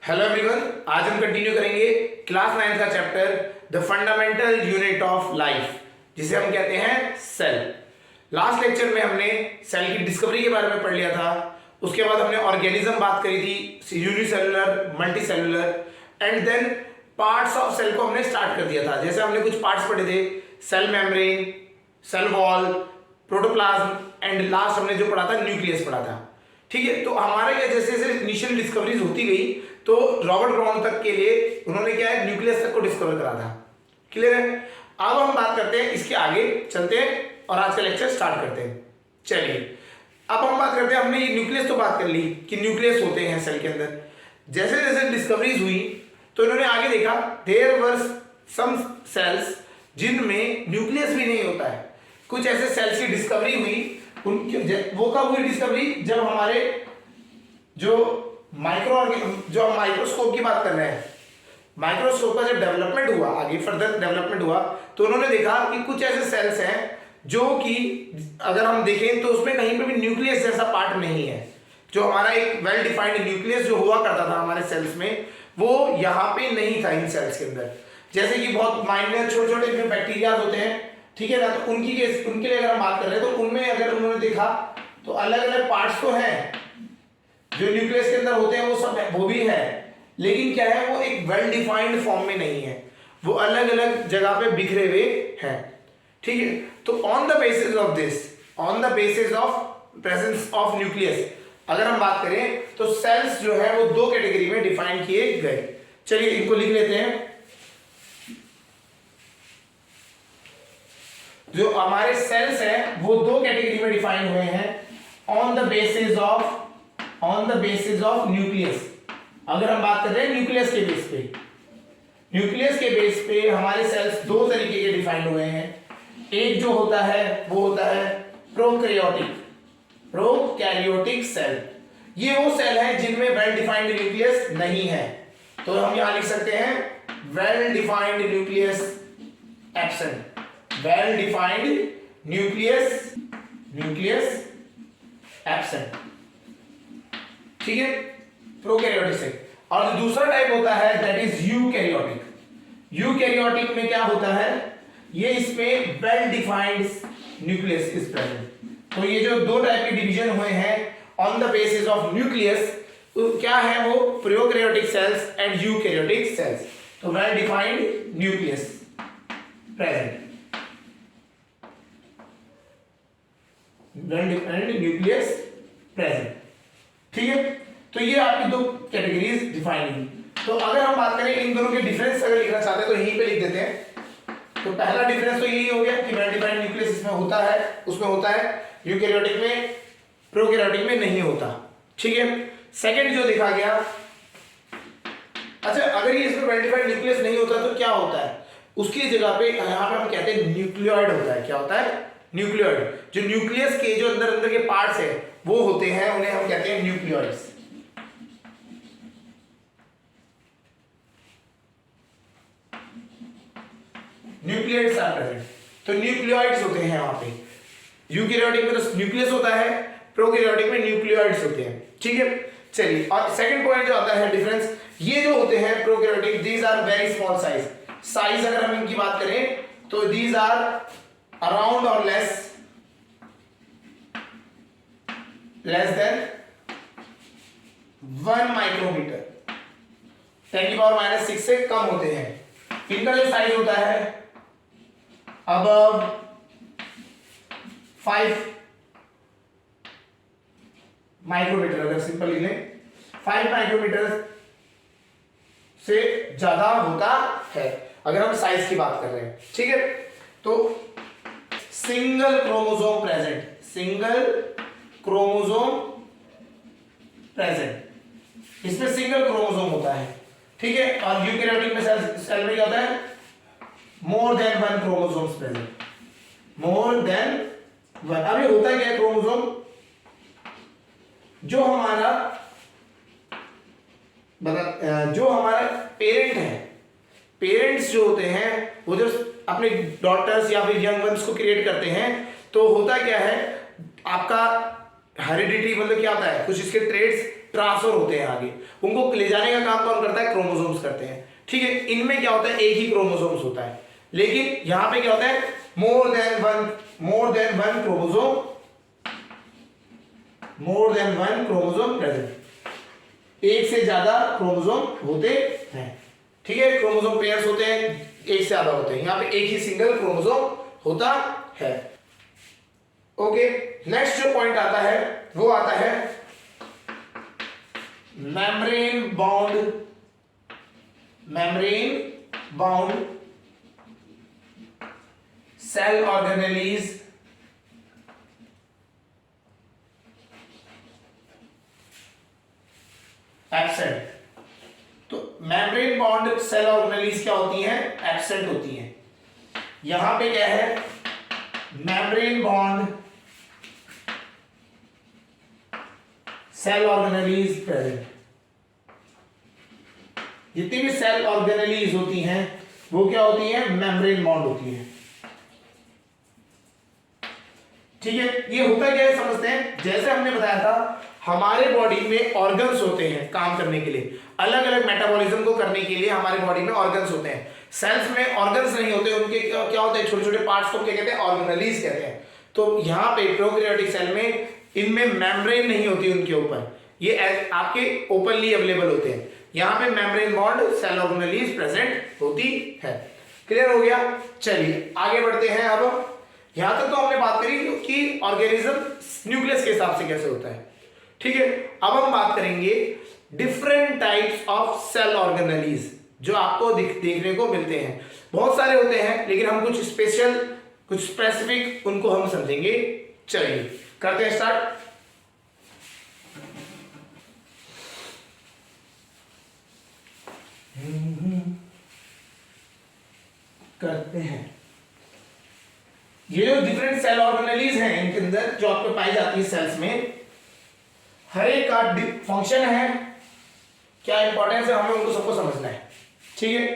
Hello everyone, आज हम continue करेंगे क्लास 9 का chapter the fundamental unit of life, जिसे हम कहते हैं सेल। लास्ट लेक्चर में हमने सेल की डिस्कवरी के बारे में पढ़ लिया था। उसके बाद हमने ऑर्गेनिज्म बात करी थी, unicellular, multicellular, and then parts of cell को हमने स्टार्ट कर दिया था। जैसे हमने कुछ पार्ट्स पढ़े थे, cell membrane, cell wall, protoplasm and last हमने जो पढ़ा था न्यूक्लियस पढ़ा था। ठीक है, तो हमारे क्या जैसे जैसे इनिशियल डिस्कवरीज होती गई तो रॉबर्ट ब्राउन तक के लिए उन्होंने क्या है, न्यूक्लियस तक को डिस्कवर करा था। क्लियर है? अब हम बात करते हैं, इसके आगे चलते हैं और आज का लेक्चर स्टार्ट करते हैं। चलिए, अब हम बात करते हैं, हमने ये न्यूक्लियस तो बात कर ली कि न्यूक्लियस होते हैं सेल के अंदर। जैसे जैसे डिस्कवरीज हुई तो इन्होंने आगे देखा देयर वर सम सेल्स जिनमें न्यूक्लियस भी नहीं होता है। कुछ ऐसे सेल्स की डिस्कवरी हुई। वो कब हुई डिस्कवरी? जब हमारे जो हम माइक्रोस्कोप की बात कर रहे हैं, माइक्रोस्कोप का जब डेवलपमेंट हुआ, आगे फर्दर डेवलपमेंट हुआ, तो उन्होंने देखा कि कुछ ऐसे सेल्स हैं जो कि अगर हम देखें तो उसमें कहीं पे भी न्यूक्लियस जैसा पार्ट नहीं है। जो हमारा एक वेल डिफाइंड न्यूक्लियस जो हुआ करता था हमारे सेल्स में, वो यहाँ पे नहीं था इन सेल्स के अंदर। जैसे कि बहुत माइनर छोटे छोटे जो बैक्टीरिया होते हैं, ठीक है ना, तो उनके लिए अगर हम बात कर रहे हैं तो उनमें अगर उन्होंने देखा तो अलग अलग पार्ट्स तो हैं जो न्यूक्लियस के अंदर होते हैं, वो सब वो भी है, लेकिन क्या है, वो एक वेल डिफाइंड फॉर्म में नहीं है, वो अलग अलग जगह पे बिखरे हुए हैं। ठीक है, तो on the basis of this, on the basis of presence of nucleus अगर हम बात करें तो सेल्स जो है वो दो कैटेगरी में डिफाइन किए गए। चलिए इनको लिख लेते हैं। जो हमारे सेल्स हैं वो दो कैटेगरी में डिफाइन हुए हैं on the basis of nucleus. अगर हम बात कर रहे हैं न्यूक्लियस के बेस पे, न्यूक्लियस के बेस पे हमारे सेल्स दो तरीके के डिफाइन हुए हैं। एक जो होता है वो होता है प्रोकैरियोटिक सेल। ये वो सेल है जिनमें वेल डिफाइंड न्यूक्लियस नहीं है, तो हम यहां लिख सकते हैं well defined nucleus absent, well defined nucleus absent. ठीक है, प्रोकैरियोटिक सेल। और दूसरा टाइप होता है दैट इज यूकैरियोटिक। यूकैरियोटिक में क्या होता है, ये इसमें well defined nucleus is present. तो ये जो दो टाइप के डिवीजन हुए हैं on the basis of nucleus, तो क्या है वो prokaryotic cells and eukaryotic cells. तो well defined nucleus present, well defined nucleus present. ठीक है, तो ये आपकी दो कैटेगरीज डिफाइन हुई। तो अगर हम बात करें इन दोनों के डिफरेंस अगर लिखना चाहते हैं तो यहीं पे लिख देते हैं। तो पहला डिफरेंस तो यही हो गया कि वेल डिफाइंड न्यूक्लियस इसमें होता है, उसमें होता है, यूकैरियोटिक में, प्रोकैरियोटिक में नहीं होता। ठीक है, सेकंड जो देखा गया, अच्छा अगर ये इसमें वेल डिफाइंड न्यूक्लियस नहीं होता तो क्या होता है, उसकी जगह पे यहां पे हम कहते हैं न्यूक्लियोइड होता है। क्या होता है? न्यूक्लियोइड। जो न्यूक्लियस के जो अंदर के पार्ट्स है वो होते हैं, उन्हें हम कहते हैं न्यूक्लियोइड्स। न्यूक्लियोइड्स आर प्रेजेंट, तो न्यूक्लियोइड्स होते हैं वहां पे। यूकैरियोटिक में तो न्यूक्लियस होता है, प्रोकैरियोटिक में न्यूक्लियोइड्स होते हैं। ठीक है, चलिए, और सेकंड पॉइंट जो आता है डिफरेंस, ये जो होते हैं prokaryotic, these are very small size. Size अगर हम इनकी बात करें तो दीज आर अराउंड और लेस देन 1 माइक्रोमीटर, 10⁻⁻⁶ से कम होते हैं। इनका जो साइज होता है अबव 5 माइक्रोमीटर, अगर सिंपल लिख लें 5 माइक्रोमीटर से ज्यादा होता है अगर हम साइज की बात कर रहे हैं। ठीक है, तो single chromosome present, single chromosome present, इसमें सिंगल क्रोमोसोम होता है। ठीक है, और यूकैरियोटिक में सेल में क्या होता है, more than 1 chromosomes present, more than 1। अब ये होता क्या है क्रोमोसोम, जो हमारा पेरेंट है, पेरेंट्स जो होते हैं वो जो अपने डॉटर्स या फिर यंग वंस को क्रिएट करते हैं, तो होता क्या है, आपका हेरिडिटी मतलब क्या होता है, कुछ इसके ट्रेड्स ट्रांसफर होते हैं आगे, उनको ले जाने का काम कौन करता है? क्रोमोसोम्स करते हैं। ठीक है, इनमें क्या होता है? एक ही क्रोमोसोम्स होता है, लेकिन यहां पे क्या होता है? More than one chromosome present, एक से ज्यादा क्रोमोसोम होते हैं। ठीक है, क्रोमोसोम पेयर्स होते हैं, एक से ज्यादा होते हैं, यहां पे एक ही सिंगल क्रोमोसोम होता है। ओके, नेक्स्ट जो पॉइंट आता है वो आता है membrane bound cell organelles absent. तो मेम्ब्रेन बाउंड सेल ऑर्गेनेलीज क्या होती हैं? एब्सेंट होती हैं। यहां पे क्या है? Membrane bound cell organelles present. जितनी भी सेल ऑर्गेनेलीज होती हैं वो क्या होती हैं? मेम्ब्रेन बॉन्ड होती हैं। ठीक है, ये होता क्या है समझते हैं। जैसे हमने बताया था हमारे बॉडी में ऑर्गन्स होते हैं काम करने के लिए, अलग अलग मेटाबॉलिज्म को करने के लिए हमारे बॉडी में ऑर्गन्स होते हैं। सेल्स में ऑर्गन्स नहीं होते, उनके क्या होते हैं? छोटे छोटे पार्ट्स को क्या कहते हैं? ऑर्गेनेलीज कहते हैं। तो यहाँ पे प्रोकैरियोटिक सेल में इनमें मेम्ब्रेन नहीं होती उनके ऊपर, ये आपके ओपनली अवेलेबल होते हैं। यहाँ पे membrane bound cell organelles present होती है। क्लियर हो गया? चलिए आगे बढ़ते हैं। अब यहां तक तो हमने बात करी कि ऑर्गेनिज्म न्यूक्लियस के हिसाब से कैसे होता है। ठीक है, अब हम बात करेंगे different types of cell organelles जो आपको देखने को मिलते हैं। बहुत सारे होते हैं, लेकिन हम कुछ स्पेशल, कुछ स्पेसिफिक उनको हम समझेंगे। चलिए करते हैं स्टार्ट। करते हैं। ये जो डिफरेंट सेल ऑर्गेनेलीज हैं इनके अंदर जो आपको पाई जाती है सेल्स में, हर एक का फंक्शन है, क्या इंपॉर्टेंस है, हमें उनको सबको समझना है। ठीक है,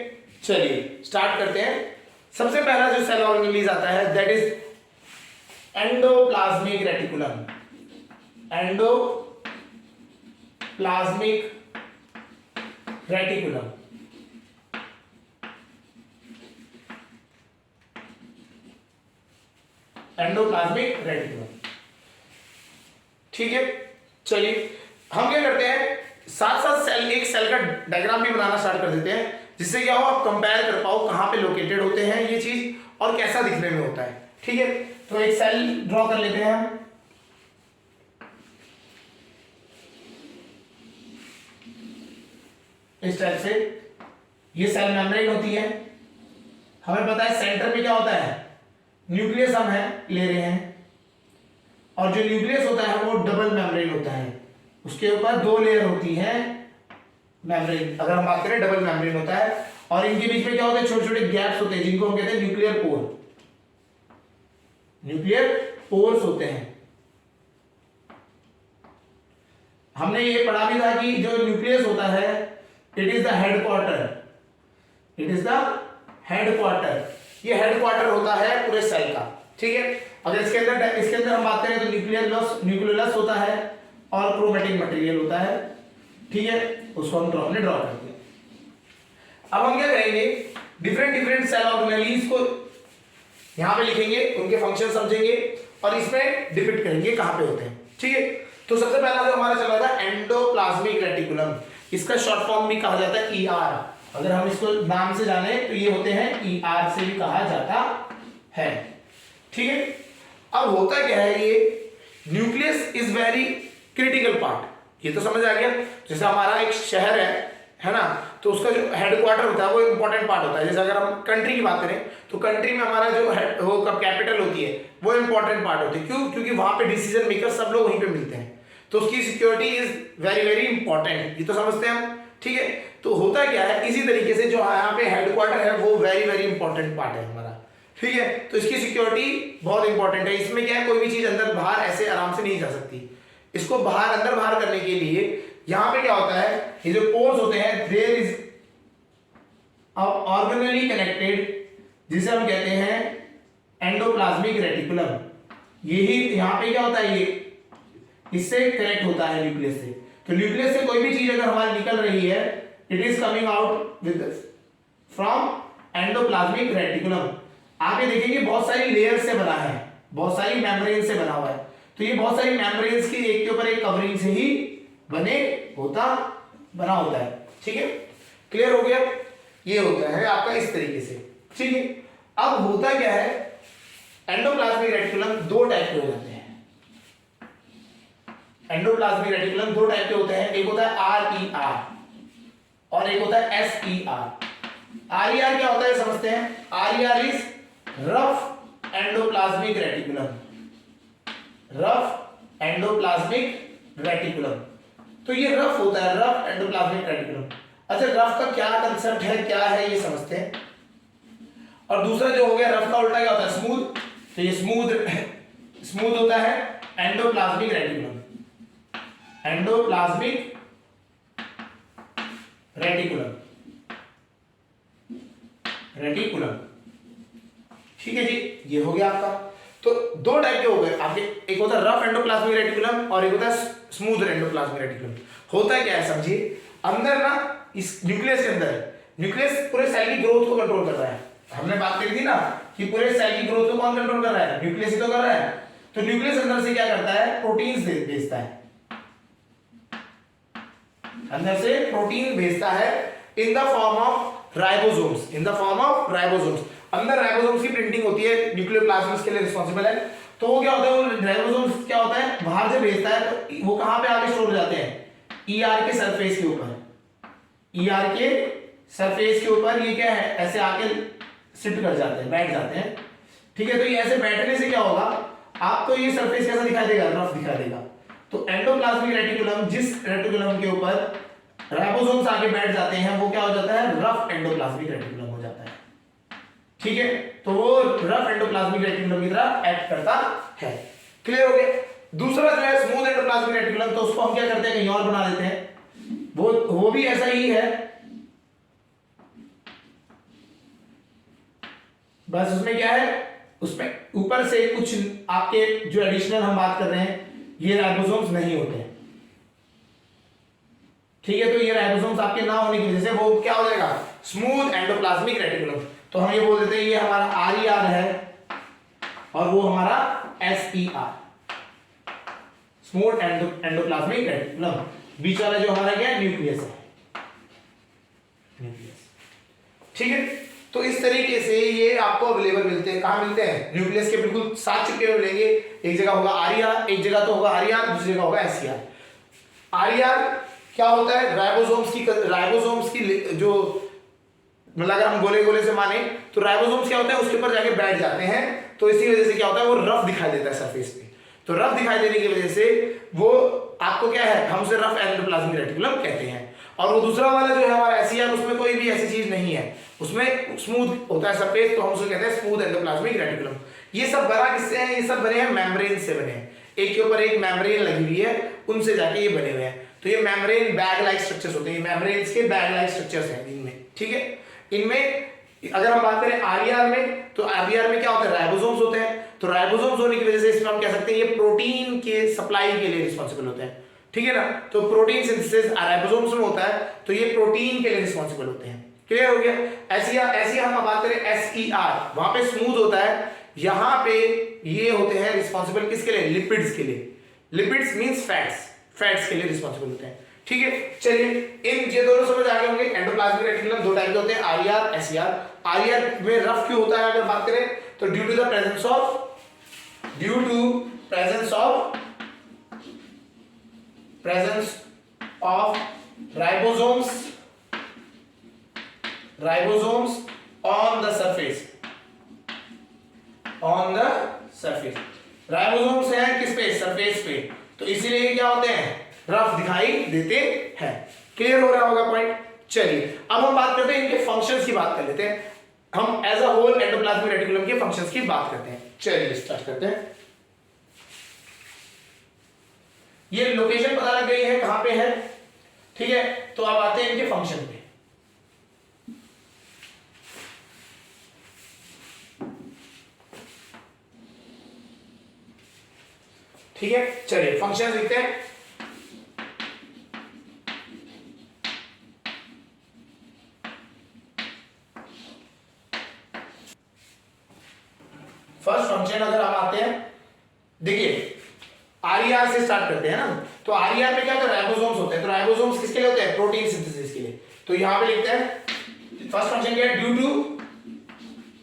चलिए स्टार्ट करते हैं। सबसे पहला जो सेल ऑर्गेनेलीज आता है that is endoplasmic reticulum. Endoplasmic reticulum. Endoplasmic reticulum. ठीक है, चलिए हम क्या करते हैं, साथ साथ सेल, एक सेल का डायग्राम भी बनाना स्टार्ट कर देते हैं, जिससे क्या हो आप कंपेयर कर पाओ कहां पे लोकेटेड होते हैं ये चीज और कैसा दिखने में होता है। ठीक है, तो एक सेल ड्रॉ कर लेते हैं हम। इस टाइप से ये सेल मेम्ब्रेन होती है। हमें पता है सेंटर में क्या होता है? न्यूक्लियस हम ले रहे हैं, और जो न्यूक्लियस होता है वो डबल मेम्ब्रेन होता है, उसके ऊपर दो लेयर होती है मेम्ब्रेन। अगर हम बात करें डबल मेम्ब्रेन होता है, और इनके बीच में क्या होता है? छोटे छोटे गैप्स होते हैं जिनको हम कहते हैं न्यूक्लियर पोर। न्यूक्लियर पोर्स होते हैं। हमने ये पढ़ा भी था कि जो न्यूक्लियस होता है it is the headquarter. It is the headquarter. ये हेडक्वार्टर होता है पूरे सेल का। ठीक है, अगर इसके अंदर हम बात करें तो न्यूक्लियस होता है और क्रोमैटिक मटेरियल होता है। ठीक है, उसको हम ड्रॉ करते हैं। अब हम क्या करेंगे, डिफरेंट सेल ऑर्गेनेलीज को यहां पे लिखेंगे, उनके फंक्शन समझेंगे और इसमें डिपिक्ट करेंगे कहां पे होते हैं। ठीक है, तो सबसे पहला जो हमारा चल रहा था एंडोप्लाज्मिक रेटिकुलम, इसका शॉर्ट फॉर्म भी कहा जाता है ER। अगर हम इसको नाम से जाने तो ये होते हैं ER से भी कहा जाता है। ठीक है, अब होता क्या है, ये nucleus is very critical part. ये तो समझ आ गया। जैसे हमारा एक शहर है ना, तो उसका जो हेडक्वार्टर होता है वो इंपॉर्टेंट पार्ट होता है। जैसे अगर हम कंट्री की बात करें तो कंट्री में हमारा जो वो कैपिटल होती है वो इंपॉर्टेंट पार्ट होती है। क्यों? क्योंकि वहां पे डिसीजन मेकर सब लोग वहीं पे मिलते हैं, तो उसकी security is very very important. ये तो समझते हैं हम। ठीक है, तो होता क्या है, इसी तरीके से जो यहाँ पे हेडक्वार्टर है वो वेरी वेरी इंपॉर्टेंट पार्ट है हमारा। ठीक है, तो इसकी सिक्योरिटी बहुत इंपॉर्टेंट है। इसमें क्या है, कोई भी चीज अंदर बाहर ऐसे आराम से नहीं जा सकती। इसको अंदर बाहर करने के लिए यहां पे क्या होता है, ये जो पोर्स होते हैं देयर इज ऑर्गेनली कनेक्टेड, जिसे हम कहते हैं एंडोप्लाज्मिक रेटिकुलम। यही यहां पे क्या होता है, ये इससे कनेक्ट होता है न्यूक्लियस से। तो न्यूक्लियस से कोई भी चीज अगर हमारी निकल रही है, it is coming out with from endoplasmic reticulum. आप ये देखेंगे बहुत सारी लेयर से बना है, बहुत सारी मेम्ब्रेन से बना हुआ है। तो ये बहुत सारी मेम्ब्रेन्स की एक के ऊपर एक कवरिंग से ही बना होता है। ठीक है, क्लियर हो गया? ये होता है आपका इस तरीके से। ठीक है, अब होता क्या है, एंडोप्लाज्मिक रेटिकुलम दो टाइप के हो जाते हैं। एंडोप्लाज्मिक रेटिकुलम दो टाइप के होते हैं, एक होता है RER और एक होता है SER। RER क्या होता है समझते हैं। RER is rough endoplasmic reticulum, rough endoplasmic reticulum. तो ये रफ होता है, रफ एंडोप्लाज्मिक रेटिकुलम। अच्छा, रफ का क्या कंसेप्ट है, क्या है ये समझते हैं। और दूसरा जो हो गया रफ का उल्टा क्या होता है, स्मूथ। तो ये स्मूथ होता है endoplasmic reticulum, endoplasmic reticulum, reticulum. ठीक है जी, ये हो गया आपका। तो दो टाइप के हो गए आपके, एक होता है रफ एंडोप्लाज्मिक रेटिकुलम और एक होता है स्मूथ एंडोप्लाज्मिक रेटिकुलम। होता क्या है समझिए, अंदर ना इस न्यूक्लियस के अंदर, न्यूक्लियस पूरे सेल की ग्रोथ को कंट्रोल कर रहा है। हमने बात करी थी ना कि पूरे सेल की ग्रोथ को कौन कंट्रोल कर रहा है, न्यूक्लियस ही तो कर रहा है। तो न्यूक्लियस अंदर से क्या करता है, प्रोटीन्स भेजता है, अंदर से प्रोटीन भेजता है इन the form of ribosomes, in the form of ribosomes. अंदर राइबोसोम्स की प्रिंटिंग होती है, न्यूक्लियोप्लास्म के लिए रिस्पांसिबल है। तो वो क्या होता है, वो राइबोसोम्स क्या होता है, बाहर से भेजता है, तो वो कहां पे आके स्टोर हो जाते हैं, ईआर के सरफेस के ऊपर। ईआर के सरफेस के ऊपर ये क्या है, ऐसे आके सिट कर जाते हैं, बैठ जाते हैं। ठीक है, तो ये ऐसे बैठने से क्या होगा, आपको ये सरफेस कैसा दिखाई देगा, रफ दिखाई देगा। तो एंडोप्लाज्मिक रेटिकुलम, जिस रेटिकुलम के ऊपर राइबोसोम्स आके बैठ जाते हैं, वो क्या हो जाता है, रफ एंडोप्लाज्मिक रेटिकुलम हो जाता है। ठीक है, तो वो रफ एंडोप्लाज्मिक रेटिकुलम की तरह एक्ट करता है। क्लियर हो गया? दूसरा जो है स्मूथ एंडोप्लाज्मिक रेटिकुलम, तो उसको हम क्या करते हैं, कहीं और बना देते हैं। वो भी ऐसा ही है, बस उसमें क्या है, उसमें ऊपर से कुछ आपके जो एडिशनल हम बात कर रहे हैं, ये राइबोसोम्स नहीं होते हैं। ठीक है, तो ये राइबोसोम्स आपके ना होने की वजह से वो क्या हो जाएगा, स्मूथ एंडोप्लाज्मिक रेटिकुलम। तो हम ये बोल देते हैं ये हमारा RER है और वो हमारा SER, स्मूथ एंडोप्लाज्मिक रेटिकुलम। बीच वाला जो हमारा क्या है, न्यूक्लियस है, न्यूक्लियस। ठीक है, तो इस तरीके से ये आपको अवेलेबल मिलते हैं। कहां मिलते हैं, न्यूक्लियस के बिल्कुल साथ चिपके हुए मिलेंगे। एक जगह होगा RER, एक जगह तो होगा RER, दूसरी जगह होगा SER। RER क्या होता है, राइबोसोम्स की जो, मतलब अगर हम गोले गोले से माने तो राइबोसोम्स क्या होता है, उसके ऊपर जाके बैठ जाते हैं। तो इसी वजह से क्या होता है, वो रफ दिखाई देता है सरफेस पे। तो रफ दिखाई देने की वजह से वो आपको क्या है, हम उसे रफ एंडोप्लाज्मिक रेटिकुलम कहते हैं। और वो दूसरा वाला जो है हमारा SER, उसमें कोई भी ऐसी चीज नहीं है, उसमें स्मूथ होता है सरफेस, तो हम उसे कहते हैं स्मूथ एंडोप्लाज्मिक रेटिकुलम। ये सब बना किससे हैं, ये सब बने हैं मेम्ब्रेन से बने हैं। एक के ऊपर एक मेम्ब्रेन लगी हुई है, उनसे जाके ये बने हुए हैं। तो ये मेम्ब्रेन बैग लाइक स्ट्रक्चर्स होते हैं, मेम्ब्रेन्स के बैग लाइक स्ट्रक्चर्स हैं इनमें। ठीक है, इनमें अगर हम बात करें RER में, तो RER में क्या होता है, राइबोसोम्स होते हैं। तो राइबोसोम्स होने की वजह से इसमें हम कह सकते हैं ये प्रोटीन के सप्लाई के लिए रिस्पांसिबल होते हैं। ठीक है ना, तो प्रोटीन सिंथेसिस राइबोसोम्स में होता है, तो ये प्रोटीन के लिए रिस्पांसिबल होते हैं। क्लियर हो गया? SER हम बात करें SER, वहां पे स्मूथ होता है, यहां पे ये होते हैं रिस्पांसिबल किसके लिए, लिपिड्स के लिए। लिपिड्स मींस फैट्स के लिए रिस्पांसिबल होते हैं। ठीक है, चलिए इन ये दोनों समझ आ गए होंगे। एंडोप्लाज्मिक रेटिकुलम दो टाइप के होते हैं, RER SER। RER में रफ क्यों होता है अगर बात करें, तो due to presence of ribosomes on the surface, ribosomes हैं किस पे, सरफेस पे, तो इसीलिए क्या होते हैं, रफ दिखाई देते हैं। क्लियर हो रहा होगा पॉइंट? चलिए अब हम बात करते हैं इनके फंक्शंस की बात कर लेते हैं। हम as a whole endoplasmic reticulum के फंक्शंस की बात करते हैं। चलिए स्टार्ट करते हैं। ये लोकेशन पता लग गई है कहां पे है। ठीक है, तो अब आते हैं इनके फंक्शन पे। ठीक है, चलिए फंक्शन लिखते हैं। फर्स्ट फंक्शन अगर हम आते हैं, देखिए आरईआर से स्टार्ट करते हैं ना, तो आरईआर में क्या होता है, राइबोसोम्स होते हैं। तो राइबोसोम्स किसके लिए होते हैं, प्रोटीन सिंथेसिस के लिए। तो यहां पे लिखते हैं फर्स्ट फंक्शन क्या है, due to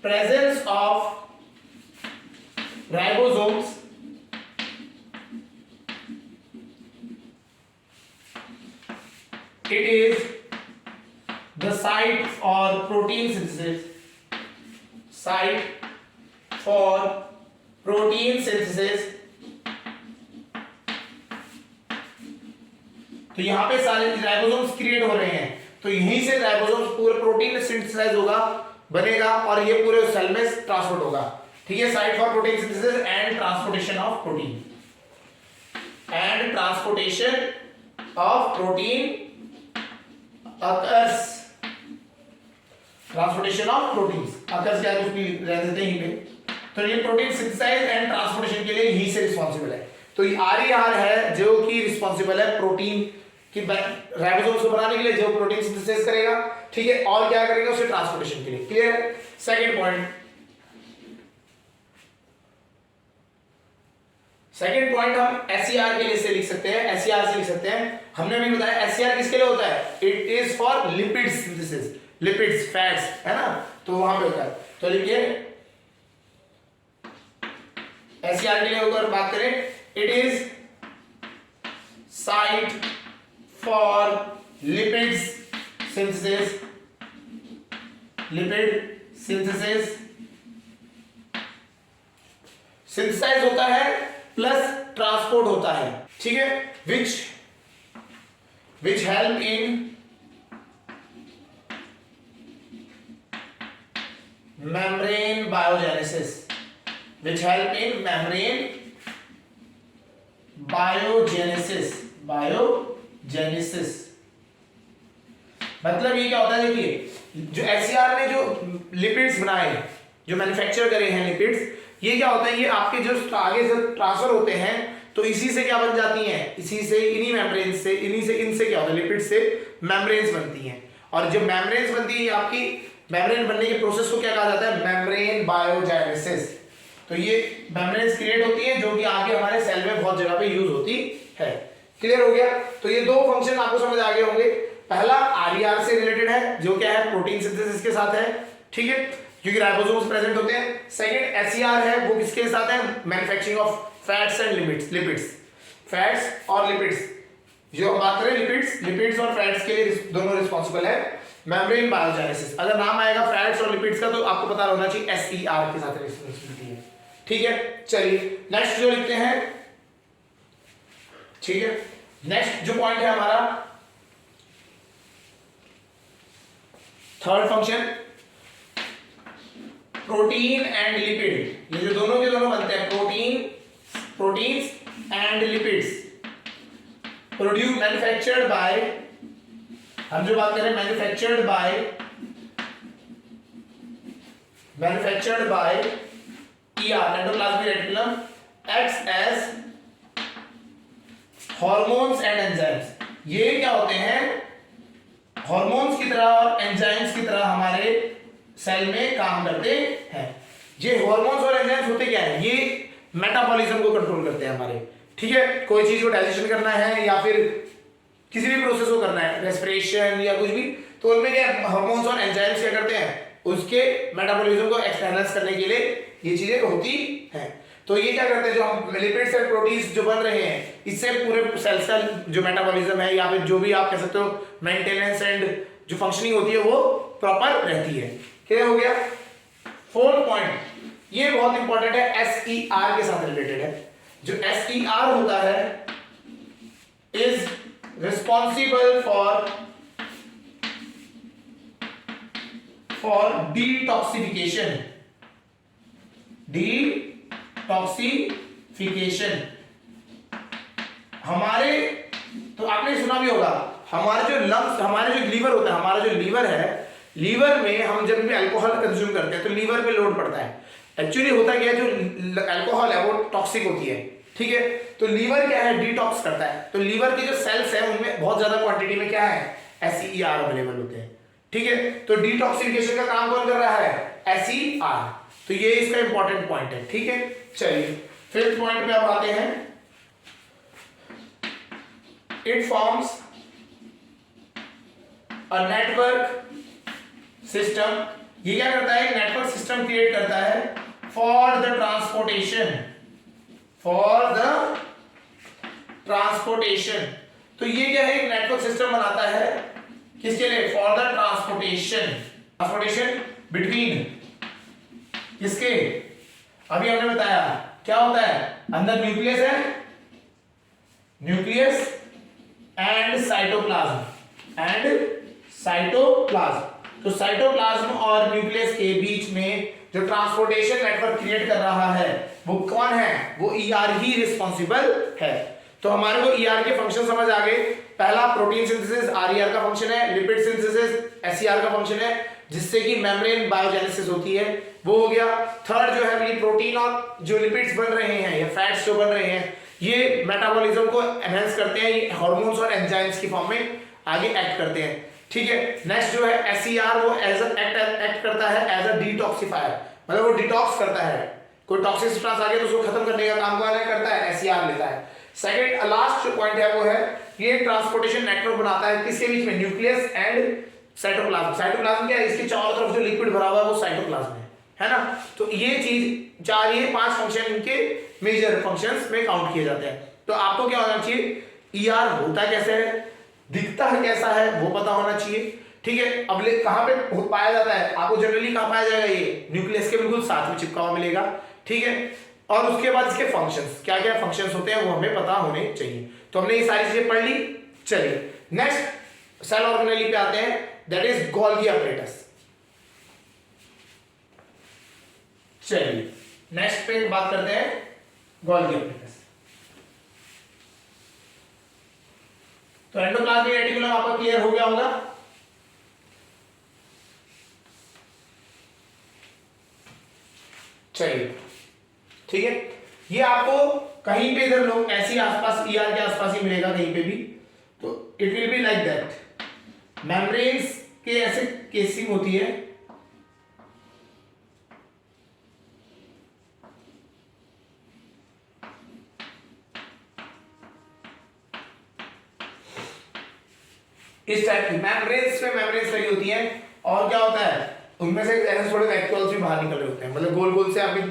presence of ribosomes it is the site for protein synthesis, site for protein synthesis। तो यहां पे सारे राइबोसोम्स क्रिएट हो रहे हैं, तो यहीं से राइबोसोम्स पूरे प्रोटीन सिंथेसाइज होगा, बनेगा और ये पूरे सेल में ट्रांसपोर्ट होगा। ठीक है, site for protein synthesis and transportation of protein, and transportation of protein occurs, transportation of proteins occurs क्या कुछ भी रह देते हैं यहीं पे। तो ये प्रोटीन सिंथेसाइज एंड ट्रांसपोर्टेशन के लिए यहीं से रिस्पांसिबल है। तो ये आरईआर है जो कि रिस्पांसिबल है प्रोटीन की राइबोसोम्स को बनाने के लिए, जो प्रोटीन सिंथेसाइज करेगा। ठीक है, और क्या करेगा, उसे ट्रांसपोर्टेशन के लिए। क्लियर है। सेकंड पॉइंट, सेकंड पॉइंट हम एसईआर के लिए से लिख सकते हैं, एसईआर से लिख सकते हैं। हमने भी बताया एसईआर किसके लिए होता है, it is for lipid synthesis, lipids fats, है ना, तो वहां पे होता है। तो लिखिए एसईआर के लिए अगर बात करें, it is site for lipids synthesis, lipid synthesis, synthesise होता है प्लस ट्रांसपोर्ट होता है। ठीक है, which help in membrane biogenesis, which help in membrane biogenesis, मतलब ये क्या होता है, देखिए जो एससीआर ने जो लिपिड्स बनाए, जो मैन्युफैक्चर करे हैं लिपिड्स, ये क्या होता है, ये आपके जो आगे से ट्रांसफर होते हैं तो इसी से क्या बन जाती हैं, इसी से, इन्हीं मेम्ब्रेन से, इन्हीं से, इनसे क्या होता है, लिपिड से मेम्ब्रेन्स बनती हैं। और जब मेम्ब्रेन्स बनती है आपकी, मेम्ब्रेन बनने के प्रोसेस को क्या कहा जाता है, मेम्ब्रेन बायोजेनेसिस। तो ये मेम्ब्रेन्स क्रिएट होती है जो कि आगे हमारे सेल में बहुत जगह पे यूज होती है। क्लियर हो गया। तो ये दो फंक्शन आपको समझ आ गए होंगे। पहला आरईआर से रिलेटेड है, जो क्या है, प्रोटीन सिंथेसिस के साथ है। ठीक है, क्योंकि राइबोसोम्स प्रेजेंट होते हैं। सेकंड एसईआर है, वो किसके साथ है, manufacturing of fats and lipids, fats और लिपिड्स। जो हम बात करें लिपिड्स और फैट्स के लिए दोनों रिस्पांसिबल है मेम्ब्रेन बायोजेनेसिस। अगर नाम आएगा फैट्स और लिपिड्स का तो आपको पता होना चाहिए एसईआर के साथ रिस्पांसिबिलिटी है। ठीक है, चलिए नेक्स्ट जो लिखते हैं। ठीक है, नेक्स्ट जो पॉइंट है हमारा third function, protein and lipid. ये जो दोनों के दोनों बनते हैं, proteins and lipids, produce manufactured by, हम जो बात करें manufactured by ER, endoplasmic reticulum, acts as hormones and enzymes. ये क्या होते हैं, हार्मोन्स की तरह और एंजाइम्स की तरह हमारे सेल में काम करते हैं। ये हार्मोन्स और एंजाइम्स होते क्या है, ये मेटाबॉलिज्म को कंट्रोल करते हैं हमारे। ठीक है, कोई चीज को डाइजेशन करना है या फिर किसी भी प्रोसेस को करना है, रेस्पिरेशन या कुछ भी, तो उनमें क्या हार्मोन्स और एंजाइम्स क्या करते हैं, उसके मेटाबॉलिज्म को एक्सटर्नलाइज करने के लिए ये चीजें होती हैं। तो ये क्या करते हैं, जो हम लिपिड्स एंड प्रोटीन्स जो बन रहे हैं, इससे पूरे सेल का जो मेटाबॉलिज्म है या फिर जो भी आप कह सकते हो मेंटेनेंस एंड जो फंक्शनिंग होती है वो प्रॉपर रहती है। क्या हो गया। फोर्थ पॉइंट, ये बहुत इंपॉर्टेंट है, एसईआर के साथ रिलेटेड है। जो एसईआर होता है इज रिस्पॉन्सिबल फॉर डिटॉक्सिफिकेशन, हमारे, तो आपने सुना भी होगा, हमारे जो लंग्स, हमारे जो लीवर होता है, हमारा जो लीवर है, लीवर में हम जब भी अल्कोहल कंज्यूम करते हैं तो लीवर पे लोड पड़ता है। एक्चुअली होता क्या है, जो अल्कोहल है वो टॉक्सिक होती है। ठीक है, तो लीवर क्या है, डिटॉक्स करता है। तो लीवर के जो सेल्स हैं उनमें बहुत ज्यादा क्वांटिटी में क्या है, एसईआर अवेलेबल होते हैं। ठीक है, तो डिटॉक्सिफिकेशन का काम कौन कर रहा है, एसईआर। तो ये इसका इंपॉर्टेंट पॉइंट है, ठीक है। चलिए फिफ्थ पॉइंट पे अब आते हैं। It forms a network system, ये क्या करता है, नेटवर्क सिस्टम क्रिएट करता है फॉर द ट्रांसपोर्टेशन। तो ये क्या है, एक नेटवर्क सिस्टम बनाता है किसके लिए, फॉर द ट्रांसपोर्टेशन बिटवीन किसके, अभी हमने बताया क्या होता है, अंदर न्यूक्लियस है, न्यूक्लियस एंड साइटोप्लाज्म। तो साइटोप्लाज्म और न्यूक्लियस के बीच में जो ट्रांसपोर्टेशन नेटवर्क क्रिएट कर रहा है वो कौन है, वो ईआर ही रिस्पॉन्सिबल है। तो हमारे को ईआर के फंक्शन समझ आ गए। पहला प्रोटीन सिंथेसिस आरईआर का फंक्शन है, लिपिड सिंथेसिस एसईआर का फंक्शन है, जिससे कि मेम्ब्रेन बायोजेनेसिस होती है, वो हो गया। थर्ड जो है ये प्रोटीन और जो लिपिड्स बन रहे हैं या फैट्स जो बन रहे हैं ये मेटाबॉलिज्म को एनहांस करते हैं, ये हार्मोन्स और एंजाइम्स की फॉर्म में आगे एक्ट करते हैं, ठीक है। नेक्स्ट जो है एसईआर, वो एज एक्ट करता है एज अ डिटॉक्सिफायर, मतलब वो डिटॉक्स करता है, कोई टॉक्सिक सब्सटेंस आ गया तो उसको खत्म करने का काम कौन करता है, एसईआर लेता है। सेकंड लास्ट जो पॉइंट है वो है ये ट्रांसपोर्टेशन नेटवर्क बनाता है किसके बीच में, न्यूक्लियस एंड साइटोप्लाज्म। साइटोप्लाज्म क्या है, इसके चारों तरफ जो लिक्विड भरा हुआ है वो साइटोप्लाज्म है ना। तो ये चीज चार, ये 5 फंक्शन इनके मेजर फंक्शंस में काउंट किए जाते हैं। तो आपको क्या होना चाहिए, ईआर होता कैसे है, दिखता है कैसा है, वो पता होना चाहिए, ठीक है। अब कहां पे पाया जाता है, आपको जनरली कहां पाया जाएगा, ये न्यूक्लियस के बिल्कुल साथ में चिपका हुआ मिलेगा, ठीक है। और उसके बाद इसके फंक्शंस, क्या क्या फंक्शंस होते हैं वो हमें पता होने चाहिए। तो हमने ये सारी चीजें पढ़ ली। चलिए नेक्स्ट सेल ऑर्गेनेली पे आते हैं, दैट इज गोल्गी apparatus। चलिए नेक्स्ट पे बात करते हैं गोल्गी apparatus। तो एंडोप्लाज्मिक रेटिकुलम आपका क्लियर हो गया होगा। चलिए ठीक है, ये आपको कहीं पे इधर लोग ऐसी आसपास ईआर के आसपास ही मिलेगा कहीं पे भी, तो it will be like that. Membranes के ऐसे केसिंग होती है, इस टाइप की मेम्ब्रेन्स पे मेम्ब्रेन्स लगी होती हैं, और क्या होता है उनमें से ऐसे थोड़े वैक्यूल्स भी बाहर निकल रहे होते हैं, मतलब गोल गोल से आपके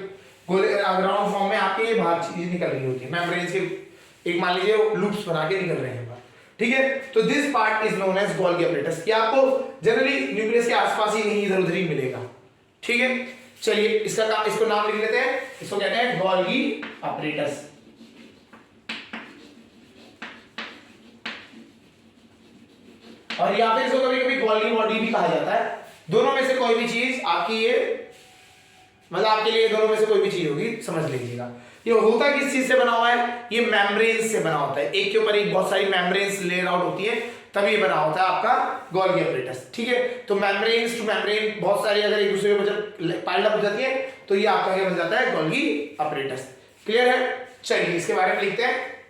गोल राउंड फॉर्म में आपके ये बाहर चीज निकल रही होती है मेम्ब्रेन्स के, एक मान लीजिए लूप्स बना के निकल रहे हैं बाहर, ठीक है। तो this part is known as Golgi apparatus, कि आपको जनरली न्यूक्लियस के आसपास ही नहीं इधर उधर ही मिलेगा, ठीक है। चलिए इसको नाम लिख लेते हैं, इसको कहते हैं गोल्गी apparatus। और या फिर इसको कभी कभी गोल्गी बॉडी भी कहा जाता है। दोनों में से कोई भी चीज आपकी ये, मतलब आपके लिए दोनों में से कोई भी चीज होगी, समझ लीजिएगा। ये होता किस चीज से बना हुआ है, ये मेम्ब्रेन्स से बना होता है, एक के ऊपर एक बहुत सारी मेम्ब्रेन्स लेयर आउट होती है, तभी ये बना होता है आपका गोल्गी apparatus, ठीक है। तो मेम्ब्रेन्स टू मेम्ब्रेन बहुत सारी अगर एक दूसरे के ऊपर पाइल्ड अप हो जाती है तो ये आपका क्या बन जाता है, गोल्गी apparatus। क्लियर है। चलिए इसके बारे में लिखते हैं।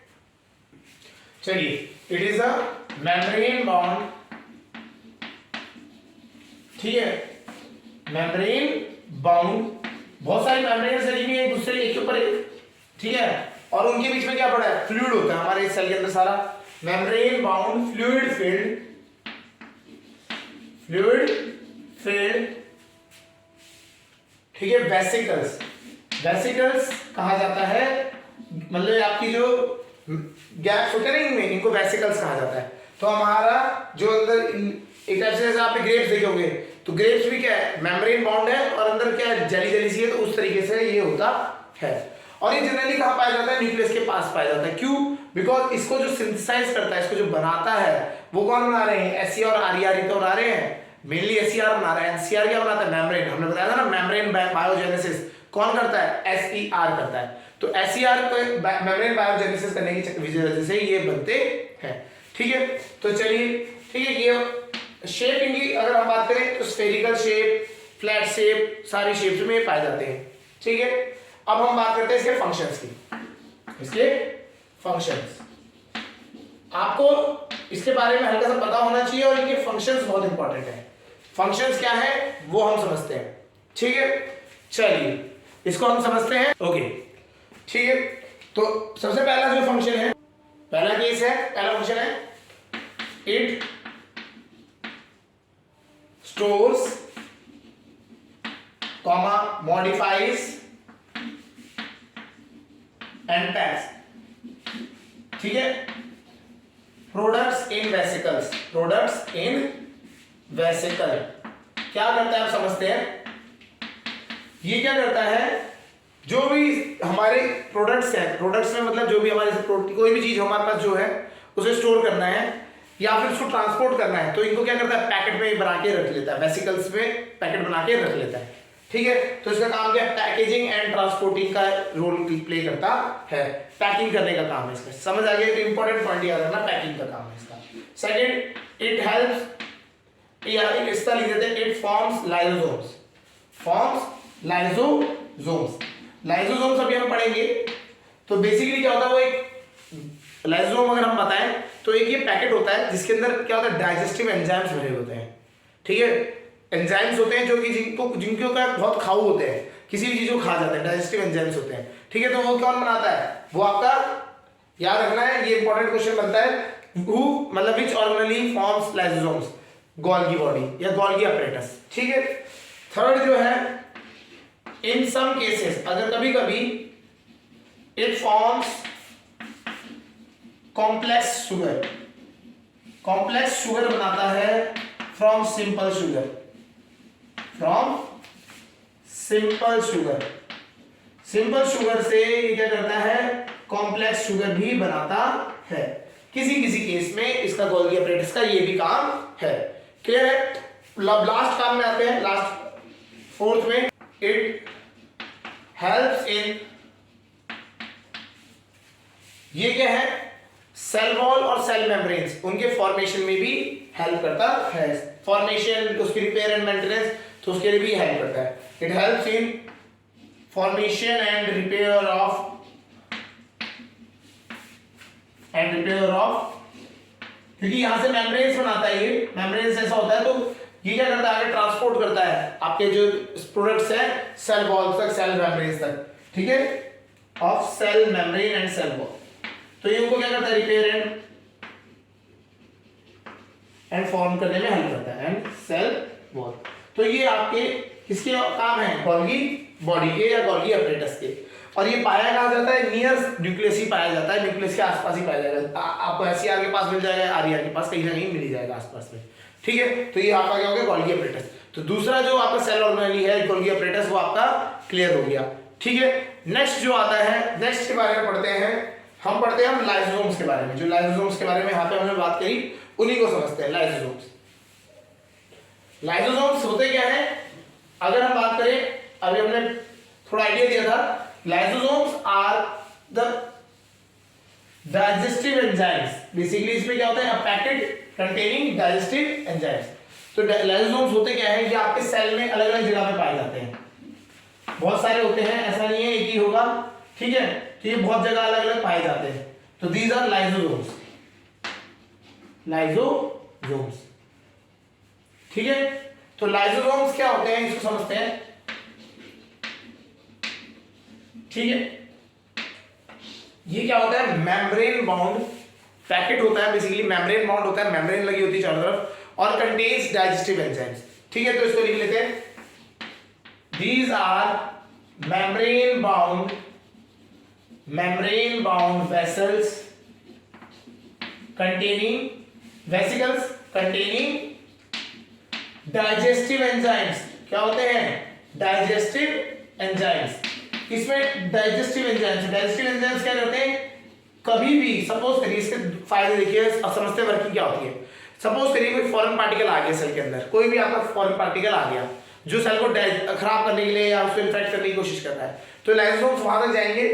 चलिए it is a membrane bound, ठीक है, मेम्ब्रेन बाउंड, बहुत सारी मेम्ब्रेन्स लगी हुई है एक दूसरे एक के ऊपर एक, ठीक है, और उनके बीच में क्या पड़ा है, फ्लूइड होता है हमारे सेल के अंदर सारा। मेम्ब्रेन बाउंड फ्लूइड फिल्ड, ठीक है, वेसिकल्स कहा जाता है, मतलब आपकी जो गैप्स होते हैं ना इनमें, इनको वेसिकल्स कहा जाता है। तो हमारा जो अंदर एक टाइप से जैसे आपने ग्रेप्स देखे होंगे, तो ग्रेप्स भी क्या है, मेम्ब्रेन बाउंड है और अंदर क्या है, जली जली सी है, तो उस तरीके से ये होता है। और ये जनरली कहां पाया जाता है, न्यूक्लियस के पास पाया जाता है। क्यों, बिकॉज इसको जो सिंथेसाइज करता है, इसको जो बनाता है, वो कौन बना रहे हैं, एसईआर और आरईआर ही तो बना रहे हैं, मेनली एसईआर बना रहा है। एसईआर क्या बनाता है, मेम्ब्रेन, हमने बताया था ना, मेम्ब्रेन बायोजेनेसिस कौन करता है, एसईआर करता है। तो एसईआर को मेम्ब्रेन बायोजेनेसिस करने की वजह से ये बनते हैं, ठीक है। तो चलिए ठीक है, ये शेप इनकी अगर हम बात करें तो स्फेरिकल शेप, फ्लैट शेप, सारी शेप्स में पाए जाते हैं, ठीक है। अब हम बात करते हैं इसके फंक्शंस की। इसके फंक्शंस आपको इसके बारे में हल्का सा पता होना चाहिए, और इनके फंक्शंस बहुत इंपॉर्टेंट है। फंक्शंस क्या है वो हम समझते हैं, ठीक है। चलिए इसको हम समझते हैं। ओके ठीक है, तो सबसे पहला जो फंक्शन है, पहला केस है, पहला फंक्शन है it stores comma modifies and PACS, ठीक है, products in vesicles, products in vesicle. क्या करता है आप समझते हैं, ये क्या करता है, जो भी हमारे प्रोडक्ट्स हैं, प्रोडक्ट्स में मतलब जो भी हमारे कोई भी चीज हमारे पास जो है उसे स्टोर करना है या फिर उसको ट्रांसपोर्ट करना है, तो इनको क्या करता है, पैकेट में बना के रख लेता है, वेसिकल्स में पैकेट बना के रख लेता है, ठीक है। तो इसका काम क्या है, पैकेजिंग एंड ट्रांसपोर्टिंग का रोल प्ले करता है, पैकिंग करने का काम है इसका। समझ आ गया, तो इंपॉर्टेंट पॉइंट याद रखना, पैकिंग का काम है इसका। सेकंड, इट हेल्प्स, या इसका लिख देते हैं, it forms lysosomes, forms lysosomes. Lysosomes अभी हम पढ़ेंगे, तो बेसिकली क्या होता है, वो एक लाइसोसोम अगर हम बताएं तो एक ये पैकेट होता है जिसके अंदर क्या होता है, डाइजेस्टिव एंजाइम्स भरे होते हैं, ठीक है। एंजाइम्स होते हैं जो कि जिनको का बहुत खाऊ होते हैं, किसी भी चीज को खा जाते हैं, डाइजेस्टिव एंजाइम्स होते हैं, ठीक है। तो वो कौन बनाता है, वो आपका याद रखना है, ये इंपॉर्टेंट क्वेश्चन बनता है, हु मतलब which organelle forms lysosomes, Golgi body या गोल्गी अपरेटस, ठीक है। थर्ड जो है, इन सम केसेस, अगर कभी कभी it forms complex sugar, complex sugar बनाता है from simple sugar, from simple sugar. Simple sugar से ये क्या करता है, कॉम्प्लेक्स शुगर भी बनाता है, किसी किसी केस में इसका गोल्गी अपरेटस का ये भी काम है, क्लियर है। लास्ट काम में आते हैं, लास्ट फोर्थ में, इट हेल्प्स इन, ये क्या है, सेल वॉल और सेल मेम्ब्रेन्स, उनके फॉर्मेशन में भी हेल्प करता है, फॉर्मेशन, उसकी रिपेयर एंड मेंटेनेंस, तो उसके लिए भी हेल्प करता है। It helps in formation and repair of क्योंकि यहां से मेम्ब्रेन्स बनाता है, ये मेम्ब्रेन्स ऐसा होता है, तो ये क्या करता है, आगे ट्रांसपोर्ट करता है आपके जो प्रोडक्ट्स हैं सेल वॉल तक, सेल मेम्ब्रेन्स तक, ठीक है, of cell membrane and cell wall. तो ये उनको क्या करता है, रिपेयर एंड फॉर्म करने में हेल्प करता है, एंड सेल वॉल। तो ये आपके किसके काम है, गोल्गी बॉडी के या गोल्गी अपरेटस के। और ये पाया कहाँ जाता है, नियर न्यूक्लियस ही पाया जाता है, न्यूक्लियस के आसपास ही पाया जाएगा, आपको एससीआर के पास मिल जाएगा, आरईआर के पास कहीं ना कहीं मिल ही जाएगा आसपास में, ठीक है। तो ये आपका क्या हो गया, गोल्गी अपरेटस। तो दूसरा जो आपका सेल ऑर्गेनेली है गोल्गी अपरेटस, वो आपका क्लियर हो गया, ठीक है। नेक्स्ट जो आता है, नेक्स्ट के बारे में पढ़ते हैं, हम पढ़ते हैं हम लाइसोसोम्स के बारे में, जो लाइसोसोम्स के बारे में यहाँ पे हमने बात करी उन्हीं को समझते हैं। लाइसोसोम्स, लाइसोसोम्स होते क्या है, अगर हम बात करें, अभी हमने थोड़ा आइडिया दिया था, lysosomes are the digestive enzymes, basically इसमें क्या होता है, a packet containing digestive enzymes. तो लाइसोसोम्स होते क्या है, ये आपके सेल में अलग अलग जगह पे पाए जाते हैं, बहुत सारे होते हैं, ऐसा नहीं है एक ही होगा, ठीक है। तो ये बहुत जगह अलग अलग पाए जाते हैं, तो दीज आर लाइसोसोम्स, लाइसोसोम्स, ठीक है। तो लाइसोसोम्स क्या होते हैं, इसको समझते हैं, ठीक है। ये क्या होता है, मेम्ब्रेन बाउंड पैकेट होता है, बेसिकली मेम्ब्रेन बाउंड होता है, मेम्ब्रेन लगी होती है चारों तरफ, और कंटेन्स डाइजेस्टिव एंजाइम्स, ठीक है। तो इसको लिख लेते हैं, these are membrane bound vessels containing vesicles containing digestive enzymes। क्या होते हैं, digestive enzymes। इसमें digestive enzymes क्या करते हैं, कभी भी सपोज करिए, इसके फायदे देखिए, अब समझते हैं वर्किंग क्या होती है। सपोज करिए कोई फॉरेन पार्टिकल आ गया सेल के अंदर, कोई भी आपका फॉरेन पार्टिकल आ गया जो सेल को खराब करने के लिए या उसको इन्फेक्ट करने की कोशिश करता है, तो लाइसोसोम्स वहां तक जाएंगे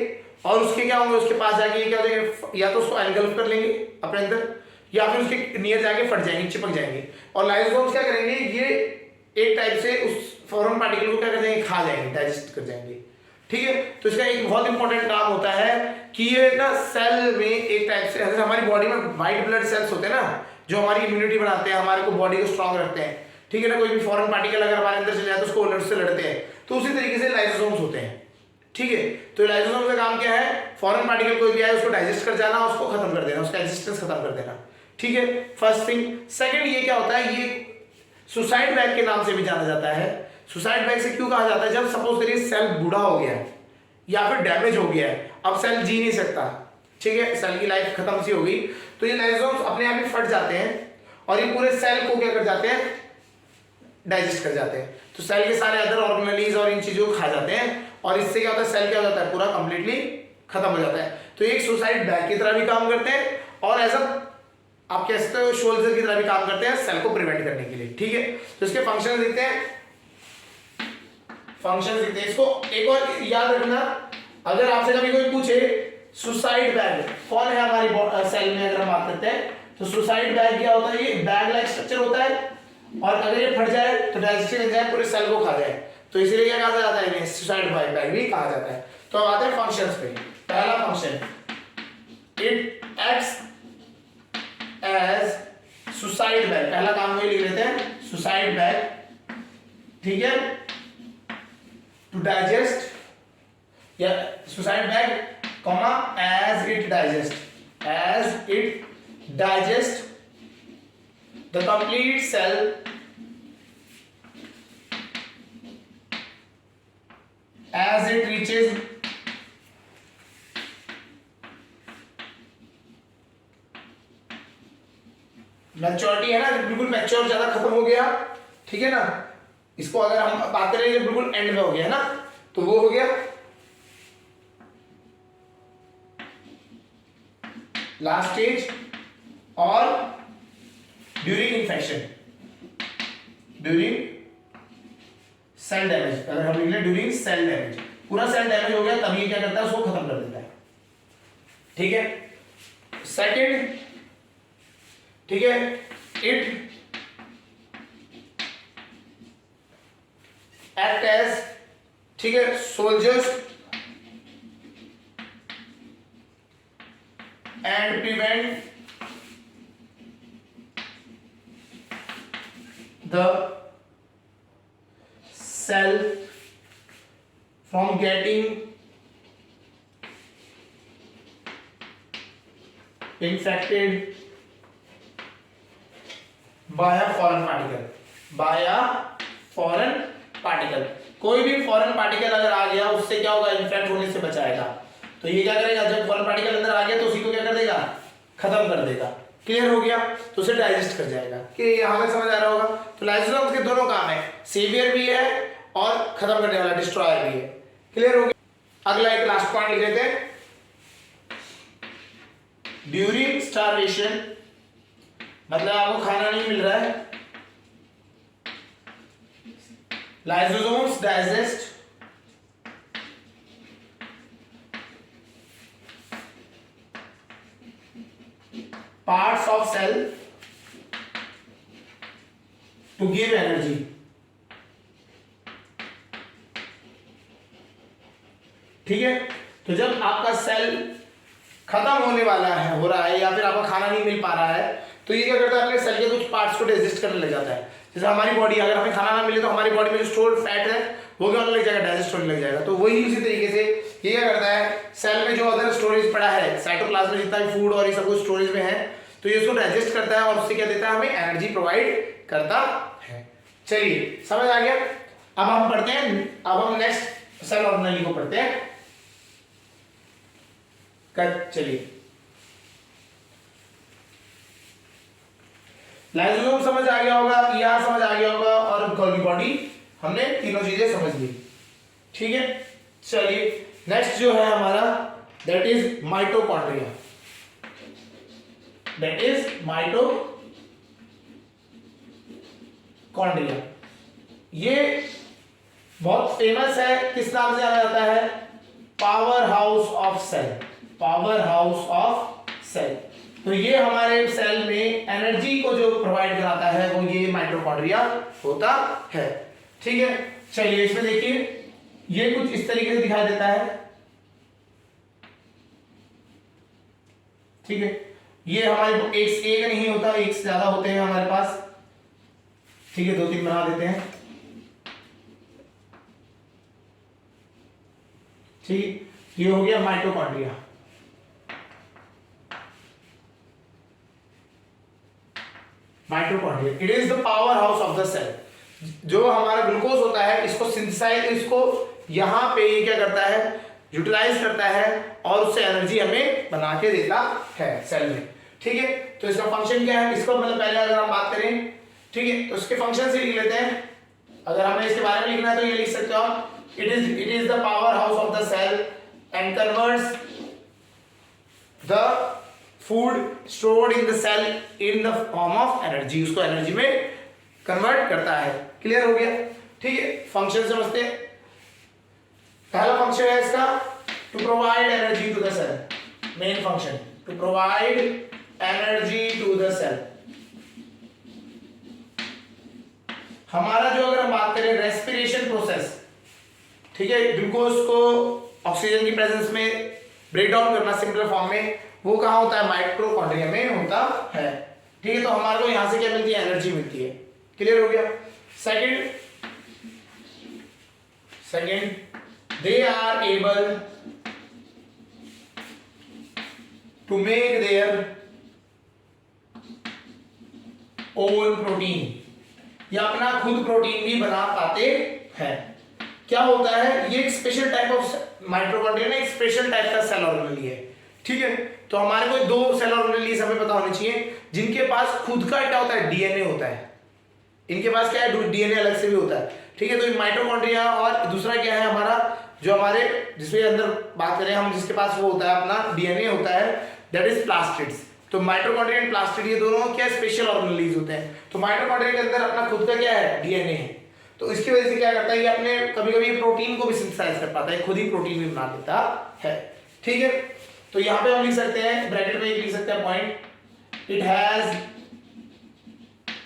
और उसके क्या होंगे, उसके पास जाके क्या हो जाएंगे, या तो उसको एनगल्फ कर लेंगे अपने अंदर, या फिर उसके नियर जाके फट जाएंगे, चिपक जाएंगे। और लाइसोसोम्स क्या करेंगे, ये एक टाइप से उस फॉरेन पार्टिकल को क्या कर देंगे, खा जाएंगे, डाइजेस्ट कर जाएंगे, ठीक है। तो इसका एक बहुत इंपॉर्टेंट काम होता है कि ये ना सेल में एक टाइप से, जैसे हमारी बॉडी में व्हाइट ब्लड सेल्स होते हैं ना, जो हमारी इम्यूनिटी बनाते हैं, हमारे को बॉडी को स्ट्रांग रखते हैं, ठीक है ना। कोई भी फॉरेन पार्टिकल अगर हमारे अंदर चले जाए तो उसको उससे लड़ते हैं, तो उसी तरीके से लाइसोसोम्स होते हैं। ठीक है, तो लाइसोसोम का काम क्या है, फॉरेन पार्टिकल कोई भी आए उसको डाइजेस्ट कर जाना, उसको खत्म कर देना, उसका एग्जिस्टेंस खत्म कर देना। ठीक है, फर्स्ट थिंग। सेकंड, ये क्या होता है, ये सुसाइड बैग के नाम से भी जाना जाता है। सुसाइड बैग से क्यों कहा जाता है, जब सपोज करिए सेल बूढ़ा हो गया है या फिर डैमेज हो गया है, अब सेल जी नहीं सकता, ठीक है, सेल की लाइफ खत्म सी हो गई, तो ये लाइसोसोम्स अपने आप ही फट जाते हैं और ये पूरे सेल को क्या कर जाते हैं, डाइजेस्ट कर जाते हैं। तो सेल के सारे अदर ऑर्गेनेलीज और इन चीजों को खा जाते हैं और इससे क्या होता है, सेल क्या हो जाता है, पूरा कंप्लीटली खत्म हो जाता है। तो एक सुसाइड बैग की तरह भी काम करते हैं और एज आप कह सकते हो शोल्डर की तरह भी काम करते हैं सेल को प्रिवेंट करने के लिए। ठीक है, तो इसके फंक्शन देखते हैं, फंक्शन देखते हैं। इसको एक और याद रखना, अगर आपसे कभी कोई पूछे सुसाइड बैग कौन है हमारी सेल में, अगर हम बात करते हैं तो सुसाइड बैग क्या होता है, ये बैग लाइक स्ट्रक्चर होता है और अगर ये फट जाए तो डाइजेस्टिव एंजाइम पूरे सेल को खा जाए, तो इसीलिए क्या कहा जाता है, इन्हें सुसाइड बैग भी कहा जाता है। तो अब आते हैं फंक्शंस पे। पहला function, it acts as suicide bag, पहला काम वही लिख लेते हैं, सुसाइड बैग। ठीक है, टू डाइजेस्ट या suicide bag comma as it digest, as it digest the complete cell as it reaches maturity, है ना, बिल्कुल मैच्योर ज्यादा खत्म हो गया, ठीक है ना, इसको अगर हम बात करें बिल्कुल एंड में हो गया है ना, तो वो हो गया लास्ट स्टेज। और during infection, during cell damage, अगर हम लिख लें ड्यूरिंग सेल डैमेज, पूरा सेल डैमेज हो गया तब ये क्या करता है, उसको खत्म कर देता है। ठीक है, सेकंड, ठीक है, इट एक्ट एज, ठीक है, soldiers and prevent the cell from getting infected by a foreign particle, by a foreign particle। कोई भी फॉरेन पार्टिकल अगर आ गया उससे क्या होगा, इन्फेक्ट होने से बचाएगा। तो ये क्या करेगा, जब फॉरेन पार्टिकल अंदर आ गया तो उसी को क्या कर देगा, खत्म कर देगा। क्लियर हो गया, तो उसे डाइजेस्ट कर जाएगा। कि यहां तक समझ आ रहा होगा। तो लाइसोसोम के दोनों काम है, सेवियर भी है और खत्म करने वाला डिस्ट्रॉयर भी है। क्लियर हो गया। अगला एक लास्ट पॉइंट लिख लेते हैं, ड्यूरिंग स्टारवेशन, मतलब आपको खाना नहीं मिल रहा है, lysosomes digest parts of cell to give energy। ठीक है, तो जब आपका सेल खत्म होने वाला है, हो रहा है, या फिर आपका खाना नहीं मिल पा रहा है, तो ये क्या करता है, अपने सेल के कुछ पार्ट्स को डाइजेस्ट करने लग जाता है। जैसे हमारी बॉडी, अगर हमें खाना ना मिले तो हमारी बॉडी में जो स्टोर्ड फैट है वो क्या होने लग जाएगा, डाइजेस्ट होने लग जाएगा। तो वही उसी तरीके से ये क्या करता है, सेल में जो अदर स्टोरेज पड़ा है, साइटोप्लाज्म में जितना भी फूड और ये सब कुछ स्टोरेज में है, तो ये उसको डाइजेस्ट करता है और उससे क्या देता है, हमें एनर्जी प्रोवाइड करता है। चलिए, समझ आ गया। अब हम पढ़ते हैं, अब हम नेक्स्ट सेल ऑर्गेनेली को पढ़ते हैं। चलिए, लाइसोसोम समझ आ गया होगा, यहां समझ आ गया होगा, और गोल्गी बॉडी हमने तीनों चीजें समझ ली। ठीक है, चलिए नेक्स्ट जो है हमारा, that is mitochondria. That is mitochondria. ये बहुत फेमस है, किस नाम से जाना जाता है, power house of cell, power house of cell. तो ये हमारे सेल में एनर्जी को जो प्रोवाइड कराता है वो ये माइटोकॉन्ड्रिया होता है। ठीक है, चलिए इसमें देखिए, ये कुछ इस तरीके से दिखाई देता है। ठीक है, ये हमारे एक नहीं होता, एक से ज्यादा होते हैं हमारे पास। ठीक है, 2-3 बना देते हैं। ठीक, ये हो गया mitochondria. Mitochondria it is the power house of the cell. जो हमारा ग्लूकोज होता है इसको सिंथेसाइज, इसको यहां पे ये क्या करता है, यूटिलाइज करता है और उससे एनर्जी हमें बना के देता है सेल में। ठीक है, तो इसका फंक्शन क्या है, इसको मतलब पहले अगर हम बात करें, ठीक है, तो इसके फंक्शन से लिख लेते हैं। अगर हमें इसके बारे में लिखना है तो ये लिख सकते हो आप, it is the power house of the cell and converts the food stored in the cell in the form of energy, उसको एनर्जी में कन्वर्ट करता है। क्लियर हो गया? ठीक है, फंक्शन समझते हैं। पहला फंक्शन है इसका to provide energy to the cell, main function to provide energy to the cell. हमारा जो अगर हम बात करें रेस्पिरेशन प्रोसेस, ठीक है, ग्लूकोज को ऑक्सीजन की प्रेजेंस में ब्रेक डाउन करना सिंपल फॉर्म में, वो कहाँ होता है, माइटोकॉन्ड्रिया में होता है। ठीक है, तो हमारे को यहां से क्या मिलती है, एनर्जी मिलती है। क्लियर हो गया? Second they are able to make their own protein, या अपना खुद प्रोटीन भी बना पाते हैं। क्या होता है, ये एक स्पेशल टाइप ऑफ माइटोकॉन्ड्रिया ना, एक स्पेशल टाइप का सेल ऑर्गेनेल है। ठीक है, तो हमारे को दो सेल ऑर्गेनेल हमें पता होने चाहिए जिनके पास खुद का क्या होता है, डीएनए होता है। इनके पास क्या है, डीएनए अलग से भी होता है। ठीक है, तो माइटोकॉन्ड्रिया, और दूसरा क्या है हमारा, जो हमारे जिसमें अंदर बात करें हम, जिसके पास वो होता है अपना डीएनए होता है, दैट इज प्लास्टिड्स। तो माइटोकॉन्ड्रिया एंड प्लास्टिड ये दोनों क्या स्पेशल ऑर्गेनेल होते हैं। तो माइटोकॉन्ड्रिया के अंदर अपना खुद का क्या है, डीएनए है। तो इसकी वजह से क्या करता है, ये अपने कभी कभी प्रोटीन को भी सिंथेसाइज कर पाता है, खुद ही प्रोटीन भी बना लेता है। ठीक है, तो यहाँ पे हम लिख सकते हैं, ब्रैकेट में लिख सकते हैं point, it has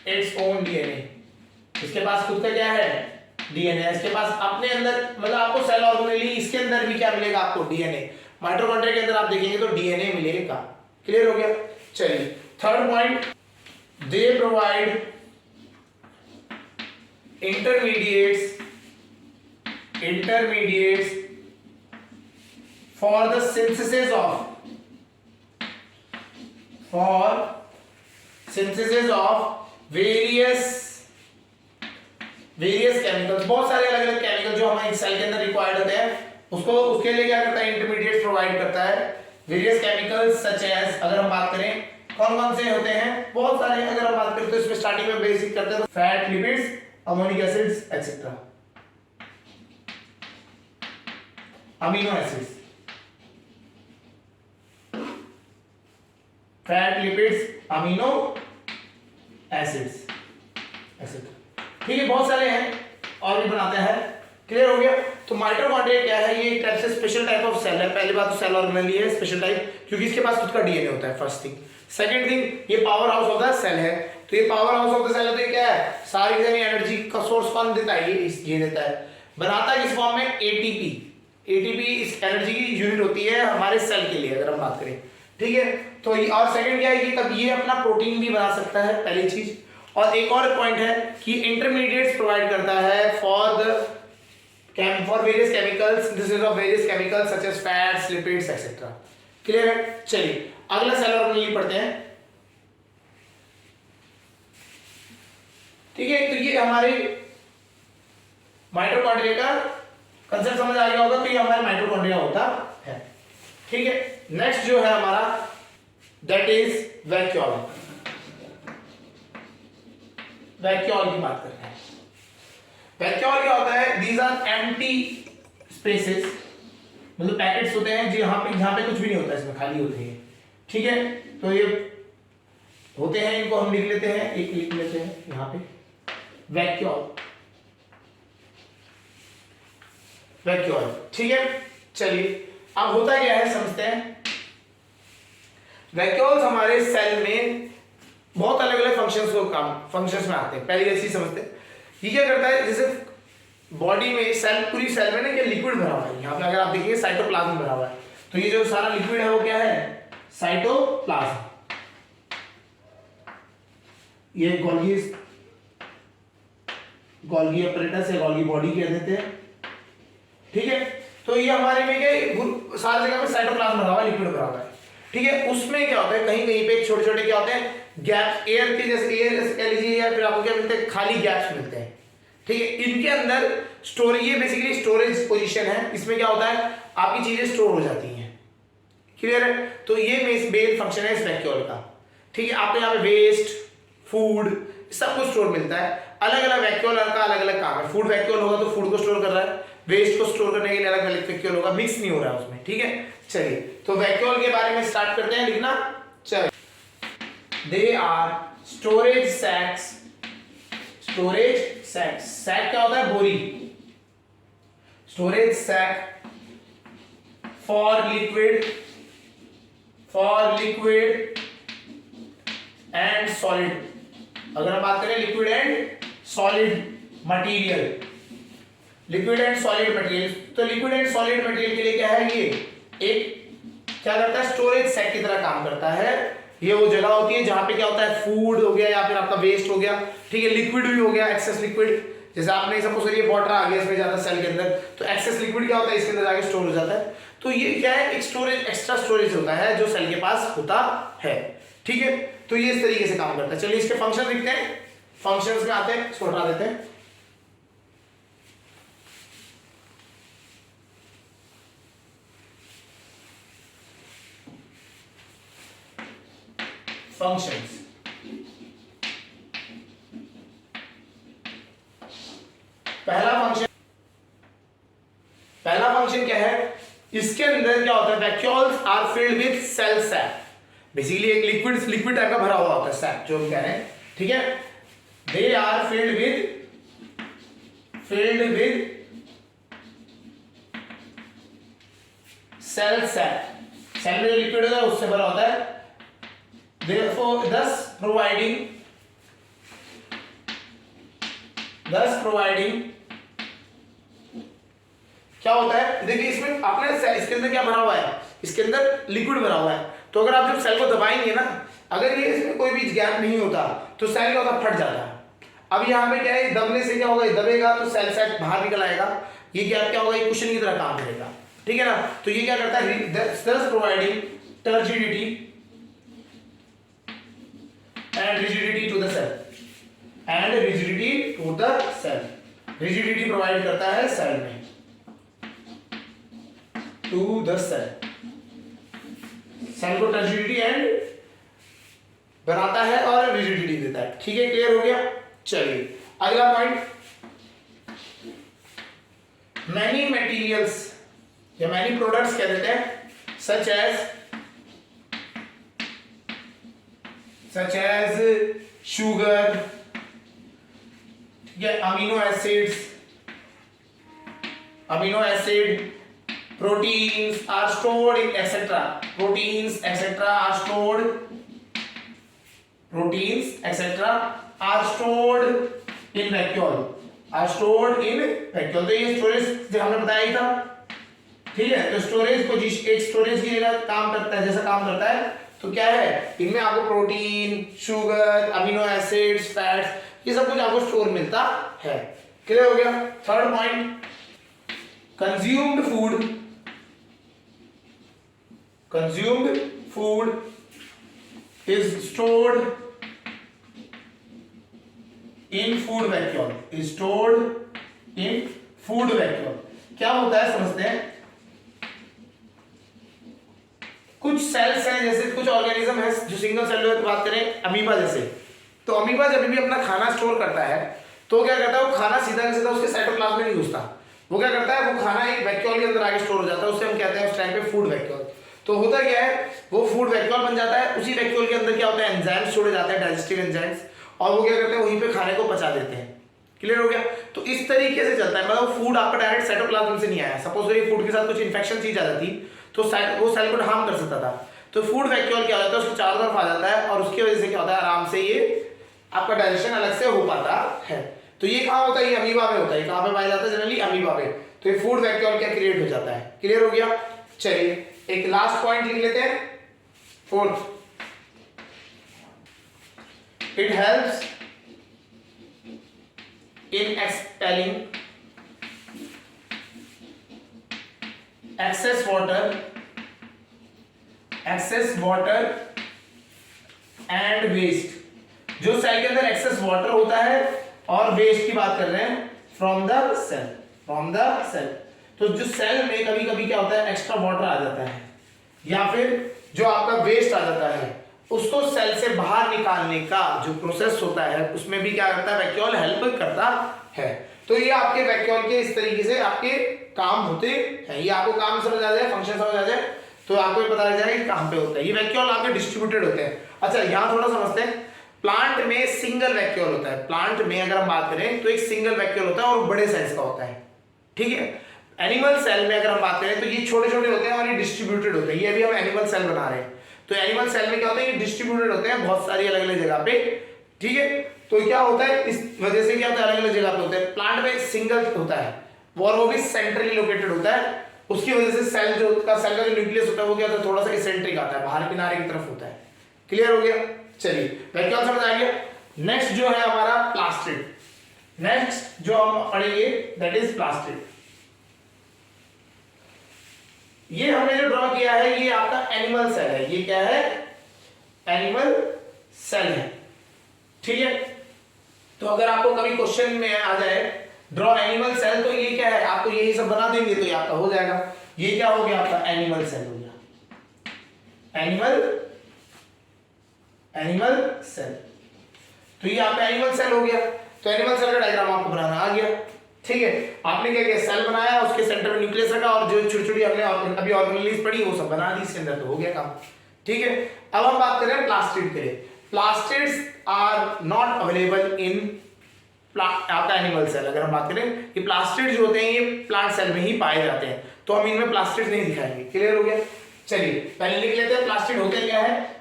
its own DNA. इसके पास खुद का क्या है, डीएनए। इसके पास अपने अंदर, मतलब आपको सेल ऑर्गेनेल इसके अंदर भी क्या मिलेगा, आपको डीएनए। माइटोकॉन्ड्रिया के अंदर आप देखेंगे तो डीएनए मिलेगा। क्लियर हो गया? चलिए, third point, they provide intermediates for the synthesis of various chemicals. बहुत सारे अलग अलग केमिकल जो हमारे सेल के अंदर रिक्वायर्ड होते हैं, उसको उसके लिए क्या करता है, इंटरमीडिएट प्रोवाइड करता है। वेरियस केमिकल्स सच एज, अगर हम बात करें कौन कौन से होते हैं, बहुत सारे। अगर हम बात करें तो इसमें स्टार्टिंग में बेसिक करते हैं, fat, lipids, amino acids etcetera, amino acids, fat, lipids, amino acids etcetera. ठीक है, बहुत सारे हैं और भी बनाते हैं। क्लियर हो गया? तो माइटोकॉन्ड्रिया क्या है, ये एक टाइप से स्पेशल टाइप ऑफ सेल है। पहली बात तो सेल ऑर्गेनेल है स्पेशल टाइप, क्योंकि इसके पास खुद का डीएनए होता है, फर्स्ट थिंग। सेकंड थिंग, ये power house of the cell है। तो ये power house of the cell है, तो ये क्या है, सारी एनर्जी का सोर्स कौन देता है, ये देता है। बनाता है किस फॉर्म में, एटीपी। एटीपी इस एनर्जी की यूनिट होती है हमारे सेल के लिए, अगर हम बात करें। ठीक है, तो ये, और सेकंड क्या है कि तब ये अपना प्रोटीन भी बना सकता है, पहली चीज। और एक और पॉइंट है कि इंटरमीडिएट्स प्रोवाइड करता है for various chemicals, synthesis of various chemicals such as fats, lipids etcetera. Clear है? चलिए, अगला सेल ऑर्गेनेल पढ़ते हैं। ठीक है, तो ये हमारे माइटोकॉन्ड्रिया का कंसेप्ट समझ आ गया होगा। तो ये हमारा माइटोकॉन्ड्रिया होता है। ठीक है, नेक्स्ट जो है हमारा, दैट इज वैक्यूल। वैक्यूल की बात करते हैं। वैक्यूल क्या होता है, दीज आर एम्प्टी स्पेसेस, मतलब पैकेट्स होते हैं जहां पे कुछ भी नहीं होता, इसमें खाली होते हैं। ठीक है, तो ये होते हैं, इनको हम लिख लेते हैं, एक लिख लेते हैं यहां पे, वैक्यूल। ठीक है, चलिए अब होता क्या है समझते हैं। वैक्यूल्स हमारे सेल में बहुत अलग अलग फंक्शंस में आते हैं। पहली चीज समझते हैं, ये क्या करता है, जैसे बॉडी में पूरी सेल में ना क्या लिक्विड भरा हुआ है। यहाँ पे अगर आप देखिए साइटोप्लाज्म भरा हुआ है, तो ये जो सारा लिक्विड है वो क्या है, साइटोप्लाज्म। ये गोल्गी अपरेटस है, गोल्गी बॉडी कह देते हैं। ठीक है, तो ये हमारे में क्या सारी जगह पे साइटोप्लाज्म भरा हुआ है, लिक्विड भरा हुआ है, ठीक है। उसमें क्या होता है कहीं कहीं पे छोटे छोटे क्या होते हैं गैप, एयर के जैसे एयर कह लीजिए, या फिर आपको क्या मिलते हैं खाली गैप्स मिलते हैं, ठीक है। इनके अंदर स्टोरेज, ये बेसिकली स्टोरेज पोजीशन है, इसमें क्या होता है आपकी चीजें स्टोर हो जाती हैं, क्लियर है। तो ये मेन फंक्शन है इस वैक्यूल का, ठीक है। आपको यहाँ पे वेस्ट, फूड, सब कुछ स्टोर मिलता है। अलग अलग वैक्यूल का अलग अलग काम है। फूड वैक्यूल होगा तो फूड को स्टोर कर रहा है, वेस्ट को स्टोर करने के लिए अलग अलग वैक्यूल होगा, मिक्स नहीं हो रहा है उसमें, ठीक है। चलिए तो वैक्यूल के बारे में स्टार्ट करते हैं लिखना। चलिए, they are storage sacs, storage sac, sac क्या होता है बोरी, storage sac for liquid and solid. अगर हम बात करें liquid and solid material, liquid and solid material, तो लिक्विड एंड सॉलिड मटेरियल के लिए क्या है, ये एक क्या करता है स्टोरेज सैक की तरह काम करता है। ये वो जगह होती है जहां पे क्या होता है फूड हो गया या फिर आपका वेस्ट हो गया, ठीक है, लिक्विड भी हो गया, एक्सेस लिक्विड, जैसे आपने सपोज करिए वाटर आ गया इसमें जाता है सेल के अंदर, तो एक्सेस लिक्विड क्या होता है इसके अंदर जाके स्टोर हो जाता है। तो ये क्या है एक स्टोरेज, एक्स्ट्रा स्टोरेज होता है जो सेल के पास होता है, ठीक है। तो ये इस तरीके से काम करता है। चलिए इसके फंक्शन लिखते हैं, फंक्शंस में आते हैं, इसको हटा देते हैं। फंक्शंस, पहला फंक्शन क्या है, इसके अंदर क्या होता है vacuoles are filled with cell sac, basically एक लिक्विड टाइप का भरा हुआ होता है सैक जो हम कह रहे हैं, ठीक है। They are filled with cell sac, cell में जो लिक्विड होता है उससे भरा होता है, therefore thus providing क्या होता है, देखिए इसमें आपने इसके अंदर क्या भरा हुआ है, इसके अंदर लिक्विड भरा हुआ है, तो अगर आप जब सेल को दबाएंगे ना, अगर ये इसमें कोई भी गैप नहीं होता तो सेल क्या होता फट जाता है। अब यहाँ पे क्या है दबने से क्या होगा, दबेगा तो सेल सैक बाहर निकल आएगा, ये गैप क्या होगा, ये कुशन की तरह काम करेगा, ठीक है ना। तो ये क्या करता है thus providing turgidity and rigidity to the cell, rigidity provide करता है सेल में, to the cell, सेल को टर्जिडिटी एंड बनाता है और रिजिडिटी देता है, ठीक है, क्लियर हो गया। चलिए अगला पॉइंट, मैनी मटेरियल्स या मैनी प्रोडक्ट्स कह देते हैं, such as sugar, amino acid, proteins are stored in etc. proteins etc. are stored in vacuole, तो ये स्टोरेज जो हमने बताया ही था, ठीक है। तो स्टोरेज पोजीशन एक स्टोरेज की जगह काम करता है, जैसा काम करता है, तो क्या है इनमें आपको protein, sugar, amino acids, fats, ये सब कुछ आपको स्टोर मिलता है, क्लियर हो गया। Third point, consumed food is stored in food vacuole, क्या होता है समझते हैं। कुछ सेल्स हैं, जैसे कुछ ऑर्गेनिज्म है जो सिंगल सेलुलर की बात करें, अमीबा जैसे, तो अमीबा जब भी अपना खाना स्टोर करता है तो क्या करता है वो खाना सीधा का सीधा उसके साइटोप्लाज्म में नहीं घुसता, वो क्या करता है वो खाना एक वैक्यूल के अंदर आके स्टोर हो जाता है, उससे हम कहते हैं उस टाइम पे फूड वैक्यूल। तो होता क्या है वो फूड वैक्यूल बन जाता है, उसी वैक्यूल के अंदर क्या होता है एंजाइम्स छोड़े जाते हैं, डाइजेस्टिव एंजाइम्स, और वो क्या करते हैं वहीं पे खाने को पचा देते हैं, क्लियर हो गया। तो इस तरीके से चलता है, मतलब फूड आपका डायरेक्ट साइटोप्लाज्म से नहीं आया, सपोज करिए फूड के साथ कुछ इन्फेक्शन चीज आ जाती तो वो सेल को हार्म कर सकता था, तो फूड वैक्यूल क्या होता है उसके चारों तरफ आ जाता है और उसकी वजह से क्या होता है आराम से ये आपका डाइजेशन अलग से हो पाता है। तो ये कहाँ होता है, ये अमीबा में होता है, कहाँ पे पाया जाता है जनरली अमीबा में। तो ये फूड वैक्यूल क्या क्रिएट हो जाता है, क्लियर हो गया। चलिए एक लास्ट पॉइंट लिख लेते हैं, fourth, it helps in expelling excess water and waste. जो सेल के अंदर एक्सेस वाटर होता है और वेस्ट की बात कर रहे हैं फ्रॉम द सेल। तो जो सेल में कभी कभी क्या होता है, एक्स्ट्रा वाटर आ जाता है या फिर जो आपका वेस्ट आ जाता है, उसको सेल से बाहर निकालने का जो प्रोसेस होता है उसमें भी क्या करता है, वैक्यूल हेल्प करता है। तो ये आपके वैक्यूल के इस तरीके से आपके काम होते हैं। ये आपको काम समझ आ जाए, फंक्शन समझ आ जाए तो आपको ये पता लग जाएगा कि कहां पे होता है। ये वैक्यूल आपके डिस्ट्रीब्यूटेड होते हैं। अच्छा, यहां थोड़ा समझते हैं। प्लांट में सिंगल वैक्यूल होता है। प्लांट में अगर हम बात करें तो एक सिंगल वैक्यूल होता है और बड़े साइज का होता है, ठीक है। एनिमल सेल में अगर हम बात करें तो ये छोटे छोटे होते हैं और ये डिस्ट्रीब्यूटेड होते हैं। ये अभी हम एनिमल सेल बना रहे हैं, तो एनिमल सेल में क्या होता है, ये डिस्ट्रीब्यूटेड होते हैं बहुत सारी अलग अलग जगह पे, ठीक है। तो क्या होता है, इस वजह से क्या होता है, अलग अलग जगह पे होते हैं। प्लांट में सिंगल होता है और वो भी सेंट्रली लोकेटेड होता है। उसकी वजह से सेल का जो न्यूक्लियस होता है वो क्या होता है, थोड़ा सा इसेंट्रिक आता है, बाहर किनारे की तरफ होता है। क्लियर हो गया? चलिए, वैक्यूल समझ आ गया। नेक्स्ट जो है हमारा प्लास्टिड। नेक्स्ट जो हम पढ़ेंगे दैट इज प्लास्टिड। ये हमने जो ड्रॉ किया है ये आपका एनिमल सेल है। ये क्या है, एनिमल सेल है, ठीक है। तो अगर आपको कभी क्वेश्चन में आ जाए ड्रॉ एनिमल सेल, तो ये क्या है, आपको यही सब बना देंगे तो ये आपका हो जाएगा। ये क्या हो गया, आपका एनिमल सेल हो गया, एनिमल सेल। तो ये आपका एनिमल सेल हो गया। तो एनिमल सेल का डायग्राम आपको बनाना आ गया, ठीक है। आपने क्या किया, सेल बनाया, उसके सेंटर में न्यूक्लियस रखा और जो छोटी छोटी हमने अभी ऑर्गेनेल्स पढ़ी वो सब बना दी इसके अंदर, तो हो गया काम, ठीक है। अब हम बात करें प्लास्टिड के लिए। Plastids are not available in आपका एनिमल सेल। अगर हम बात करें कि प्लास्टिड जो होते हैं ये प्लांट सेल में ही पाए जाते हैं, तो हम इनमें प्लास्टिड नहीं दिखाएंगे। क्लियर हो गया? चलिए पहले लिख लेते हैं प्लास्टिड होते क्या है।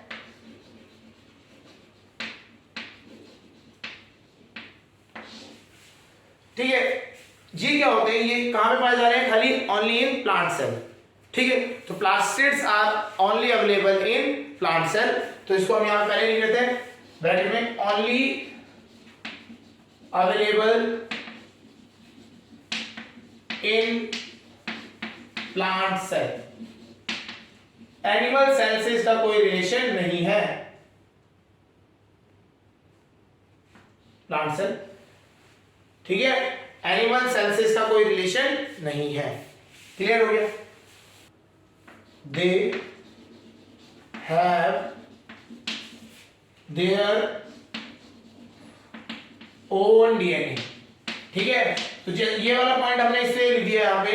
ठीक है, ये क्या होते हैं, ये कहां पे पाए जा रहे हैं, खाली ओनली इन प्लांट सेल, ठीक है। तो plastids are only available in plant cell. तो इसको हम यहां पहले लिख लेते हैं ब्रैकेट में, only available in plant cell. Animal cell से इसका कोई रिलेशन नहीं है, प्लांट सेल, ठीक है। एनिमल सेल से इसका कोई रिलेशन नहीं है। क्लियर हो गया? They have their own DNA, ठीक है। तो ये वाला पॉइंट हमने इससे लिख दिया यहां पे,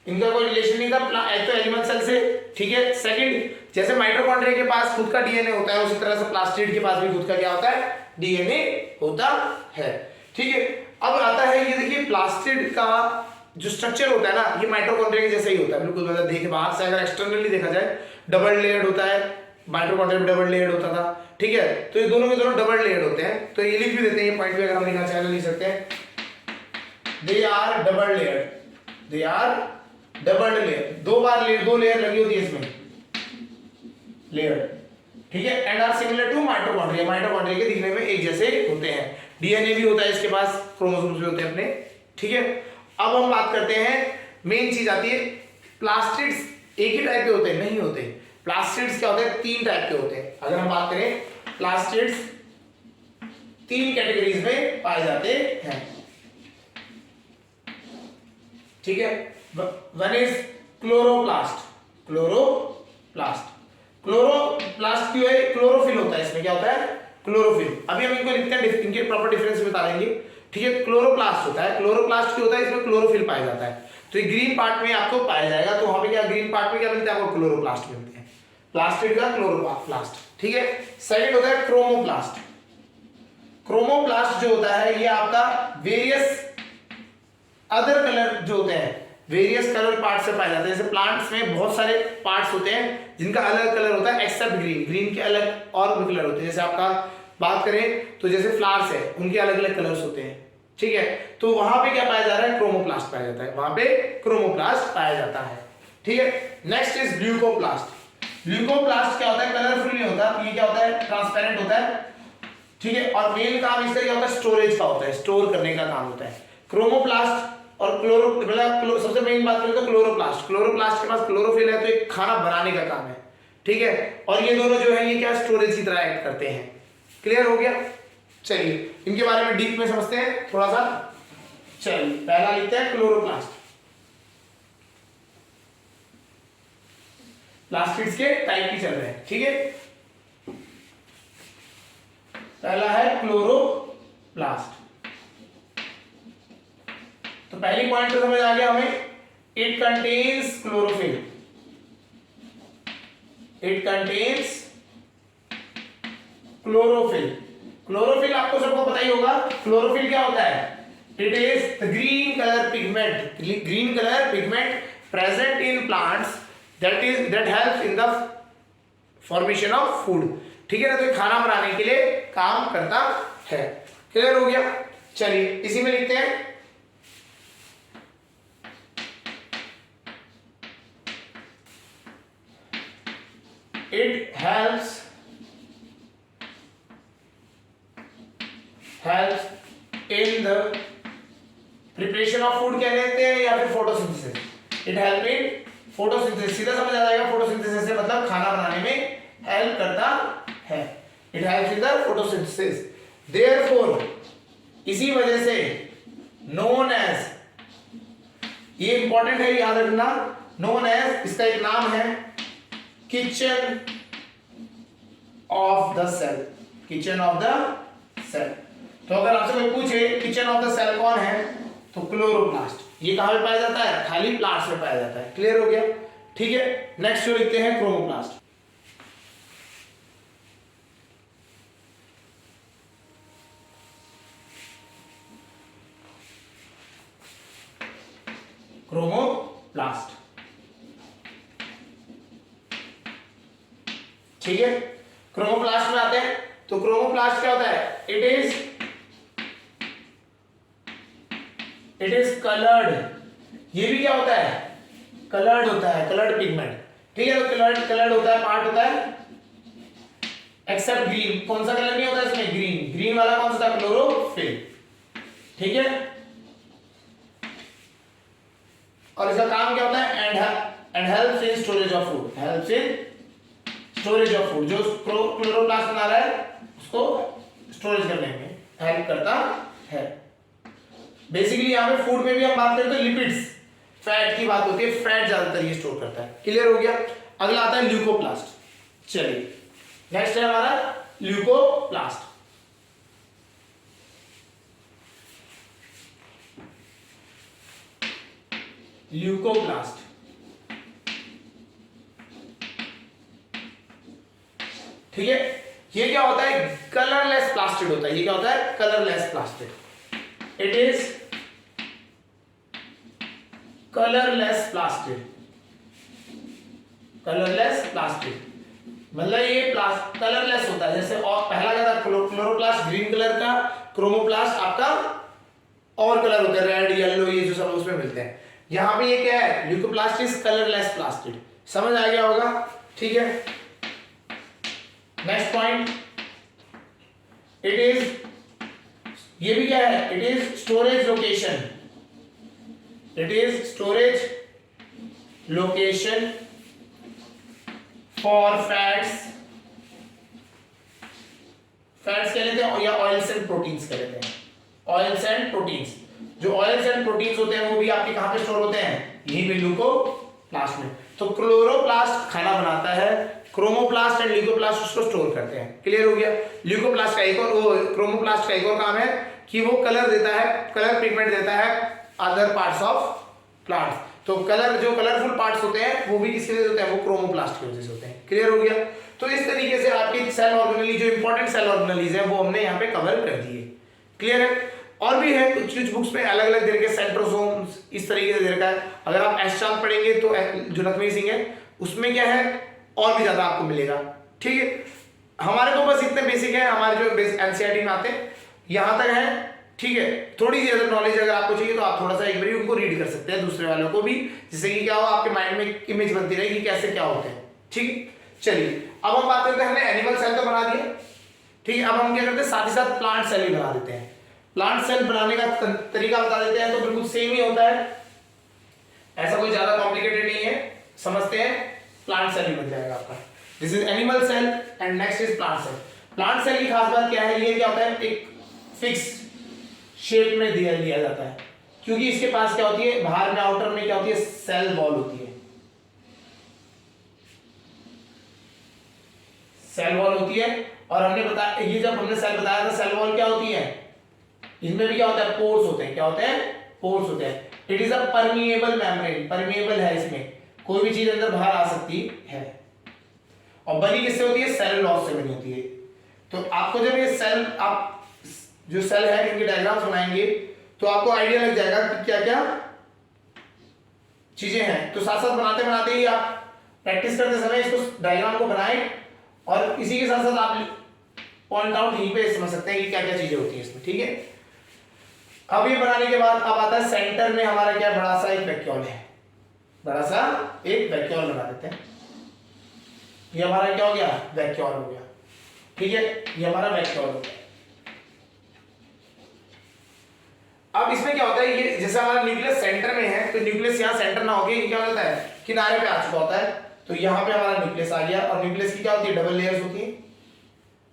इनका कोई रिलेशन नहीं था एक तो एनिमल सेल से, ठीक है। सेकंड, जैसे माइटोकॉन्ड्रिया के पास खुद का डीएनए होता है उसी तरह से प्लास्टिड के पास भी खुद का क्या होता है, डीएनए होता है, ठीक है। अब आता है ये देखिए प्लास्टिड का जो स्ट्रक्चर होता है ना, ये माइटोकॉन्ड्रिया के जैसा ही होता है बिल्कुल। मतलब देखे बाहर से अगर एक्सटर्नली देखा जाए डबल लेयर्ड होता है, माइटोकॉन्ड्रिया में डबल लेयर्ड होता था, ठीक है। तो ये दोनों के दोनों डबल लेयर्ड होते हैं। तो ये लिख भी देते हैं, ये पॉइंट भी अगर हम लिखना चाहें तो लिख सकते हैं, they are double layered, they are double layer, दो लेयर लगी होती है इसमें, लेयर, ठीक है। And are similar to mitochondria, mitochondria के दिखने में एक जैसे होते हैं। डीएनए भी होता है इसके पास, क्रोमोसोम्स भी होते हैं अपने, ठीक है। अब हम बात करते हैं, मेन चीज आती है, प्लास्टिड्स एक ही टाइप के होते हैं, नहीं होते। प्लास्टिड्स क्या होते हैं, 3 टाइप के होते हैं। अगर हम बात करें प्लास्टिड्स 3 कैटेगरीज में पाए जाते हैं, ठीक है। वन इज क्लोरोप्लास्ट, क्लोरोप्लास्ट क्यों है, क्लोरोफिल होता है इसमें, क्या होता है, क्लोरोफिल। अभी हम इनको लिखते हैं, इनके प्रॉपर डिफरेंस बता देंगे, ठीक है। क्लोरोप्लास्ट होता है, क्लोरोप्लास्ट क्यों होता है, इसमें क्लोरोफिल पाया जाता है। तो ये ग्रीन पार्ट में आपको पाया जाएगा, तो वहां पे क्या ग्रीन पार्ट में क्या मिलता है, आपको क्लोरोप्लास्ट मिलते हैं, प्लास्टिड का क्लोरोप्लास्ट, ठीक है। सेकंड होता है क्रोमोप्लास्ट। क्रोमोप्लास्ट जो होता है ये आपका वेरियस अदर कलर जो होते हैं, वेरियस कलर पार्ट से पाए जाते हैं। जैसे प्लांट्स में बहुत सारे पार्ट्स होते हैं जिनका अलग कलर होता है एक्सेप्ट ग्रीन, ग्रीन के अलग और भी कलर होते हैं। जैसे आपका बात करें तो जैसे फ्लावर्स है उनके अलग अलग कलर्स होते हैं, ठीक है। तो वहां पे क्या पाया जा रहा है, क्रोमोप्लास्ट पाया जाता है, वहां पे क्रोमोप्लास्ट पाया जाता है, ठीक है। Next is leucoplast. ल्यूकोप्लास्ट क्या होता है, कलरफुल नहीं होता, ये क्या होता है, ट्रांसपेरेंट होता है, ठीक है। और मेन काम इसका क्या होता है, स्टोरेज का होता है, स्टोर करने का काम होता है। क्रोमोप्लास्ट और सबसे मेन बात करें तो क्लोरोप्लास्ट। क्लोरोप्लास्ट के पास क्लोरोफिल है, तो एक खाना बनाने का काम है, ठीक है। और ये दोनों जो है ये क्या स्टोरेज की तरह एक्ट करते हैं। क्लियर हो गया? चलिए इनके बारे में डीप में समझते हैं थोड़ा सा। चलिए पहला लिखते हैं क्लोरोप्लास्ट। प्लास्टिड्स के टाइप की चल रहे हैं, ठीक है। पहला है क्लोरोप्लास्ट। तो पहली पॉइंट तो समझ आ गया हमें, it contains chlorophyll. It contains chlorophyll. Chlorophyll आपको सबको पता ही होगा, क्लोरोफिल क्या होता है? It is the green colour pigment, green colour pigment present in plants that helps in the formation of food, ठीक है ना। तो खाना बनाने के लिए काम करता है। क्लियर हो गया? चलिए इसी में लिखते हैं it helps in the preparation of food कह लेते हैं या फिर photosynthesis. It help in photosynthesis, सीधा समझ आ जाएगा। फोटोसिंथेसिस से मतलब खाना बनाने में हेल्प करता है। It helps in the photosynthesis, therefore इसी वजह से नोन एज, ये इंपॉर्टेंट है याद रखना, नोन एज इसका एक नाम है kitchen of the cell. Kitchen of the cell. तो अगर आपसे कोई पूछे किचन ऑफ द सेल कौन है, तो क्लोरोप्लास्ट। ये कहां पे पाया जाता है? खाली प्लांट्स में पाया जाता है। क्लियर हो गया? ठीक है। नेक्स्ट जो लिखते हैं क्रोमोप्लास्ट। क्रोमोप्लास्ट, ठीक है। क्रोमोप्लास्ट में आते हैं तो क्रोमोप्लास्ट क्या होता है? It is coloured. ये भी क्या होता है? कलर्ड होता है, कलर्ड पिगमेंट, ठीक है। तो कलर्ड होता है, पार्ट होता है एक्सेप्ट ग्रीन। कौन सा कलर नहीं होता इसमें? ग्रीन। ग्रीन वाला कौन सा था? क्लोरोफिल, ठीक है। और इसका काम क्या होता है? And helps in storage of food. Helps in storage of food. जो क्लोरोप्लास्ट बना रहा है उसको स्टोरेज करने में हेल्प करता है। बेसिकली यहाँ पे फूड में भी हम बात करें तो लिपिड्स, फैट की बात होती है। फैट ज्यादातर ये स्टोर करता है। क्लियर हो गया? अगला आता है ल्यूकोप्लास्ट। चलिए नेक्स्ट है हमारा ल्यूकोप्लास्ट। ल्यूकोप्लास्ट, ठीक है। ये क्या होता है? कलरलेस प्लास्टिड होता है। ये क्या होता है? Colourless plastid. It is colourless plastid. Colourless plastid मतलब ये कलरलेस होता है। जैसे और पहला क्या था? क्लोरोप्लास्ट ग्रीन कलर का, क्रोमोप्लास्ट आपका और कलर होता है, रेड येलो, ये जो सब उसमें मिलते हैं। यहां पे ये क्या है? Leucoplast is colourless plastid. समझ आ गया होगा? ठीक है। नेक्स्ट पॉइंट, इट इज, ये भी क्या है? It is storage location. It is storage location for fats. Fats कह लेते हैं या ऑयल्स एंड प्रोटीन्स कह लेते हैं। ऑयल्स एंड प्रोटीन्स, जो ऑयल्स एंड प्रोटीन्स होते हैं वो भी आपके कहां पे स्टोर होते हैं? यही पे ल्यूकोप्लास्ट में। तो क्लोरोप्लास्ट खाना बनाता है, क्रोमोप्लास्ट एंड ल्यूकोप्लास्ट उसको स्टोर करते हैं। क्लियर हो गया? ल्यूकोप्लास्ट का एक और, क्रोमोप्लास्ट का एक और काम है कि वो कलर देता है, कलर पिगमेंट देता है अदर पार्ट्स ऑफ प्लांट्स। तो कलर, जो कलरफुल पार्ट्स होते हैं वो भी किसके लिए होते हैं? वो क्रोमोप्लास्ट की वजह से होते हैं। क्लियर हो गया? तो इस तरीके से आपकी सेल ऑर्गेनेली, जो इंपॉर्टेंट सेल ऑर्गेनेलीज है वो हमने यहाँ पे कवर कर दिए। क्लियर है? और भी है कुछ बुक्स में अलग अलग तरीके सेंट्रोसोम्स इस तरीके से दे रखा है। अगर आप एस चांद पढ़ेंगे तो जो लक्ष्मी सिंह है उसमें क्या है और भी ज्यादा आपको मिलेगा। ठीक है, हमारे को बस इतने बेसिक है, हमारे जो एनसीईआरटी में आते हैं यहाँ तक है। ठीक है, थोड़ी सी अगर नॉलेज अगर आपको चाहिए तो आप थोड़ा सा एक बार उनको रीड कर सकते हैं, दूसरे वालों को भी, जिससे कि क्या हो आपके माइंड में इमेज बनती रहेगी कि कैसे क्या होते हैं। ठीक, चलिए अब हम बात करते हैं, हमने एनिमल सेल तो बना दिया। ठीक है, अब हम क्या करते हैं, साथ ही साथ प्लांट सेल भी बना देते हैं। प्लांट सेल बनाने का तरीका बता देते हैं तो बिल्कुल सेम ही होता है, ऐसा कोई ज्यादा कॉम्प्लिकेटेड नहीं है, समझते हैं। प्लांट सेल ही बन जाएगा आपका। This is animal cell and next is plant cell. Plant cell की खास बात क्या है, ये क्या होता है, एक फिक्स शेप में दिया जाता है, क्योंकि इसके पास क्या होती है, बाहर में आउटर में क्या होती है, सेल वॉल होती है, सेल वॉल होती है। और हमने बताया, ये जब हमने सेल बताया था, सेल वॉल क्या होती है, इसमें भी क्या होता है, पोर्स होते हैं। क्या होते हैं, पोर्स होते हैं। It is a permeable membrane, permeable है, इसमें कोई भी चीज अंदर बाहर आ सकती है। और बनी किससे होती है, सेलुलोज से बनी होती है। तो आपको जब ये सेल, आप जो सेल है इनके डायग्राम्स बनाएंगे तो आपको आइडिया लग जाएगा कि क्या क्या चीजें हैं। तो साथ साथ बनाते बनाते ही आप प्रैक्टिस करते समय इसको डायग्राम को बनाएं और इसी के साथ साथ आप पॉइंट आउट यहीं पे समझ सकते हैं कि क्या क्या चीजें होती है इसमें, ठीक है। अब ये बनाने के बाद अब आता है सेंटर में हमारा क्या, बड़ा सा एक वैक्यूल है, बड़ा सा एक वैक्यूल बना देते हैं। ये हमारा क्या हो गया, वैक्यूल हो गया, ठीक है, ये हमारा वैक्यूल हो गया। अब इसमें क्या होता है, ये जैसे हमारा न्यूक्लियस सेंटर में है तो न्यूक्लियस यहाँ सेंटर ना होके ये क्या होता है, किनारे पे आ चुका होता है। तो यहाँ पे हमारा न्यूक्लियस आ गया और न्यूक्लियस की क्या होती है, डबल लेयर्स होती है।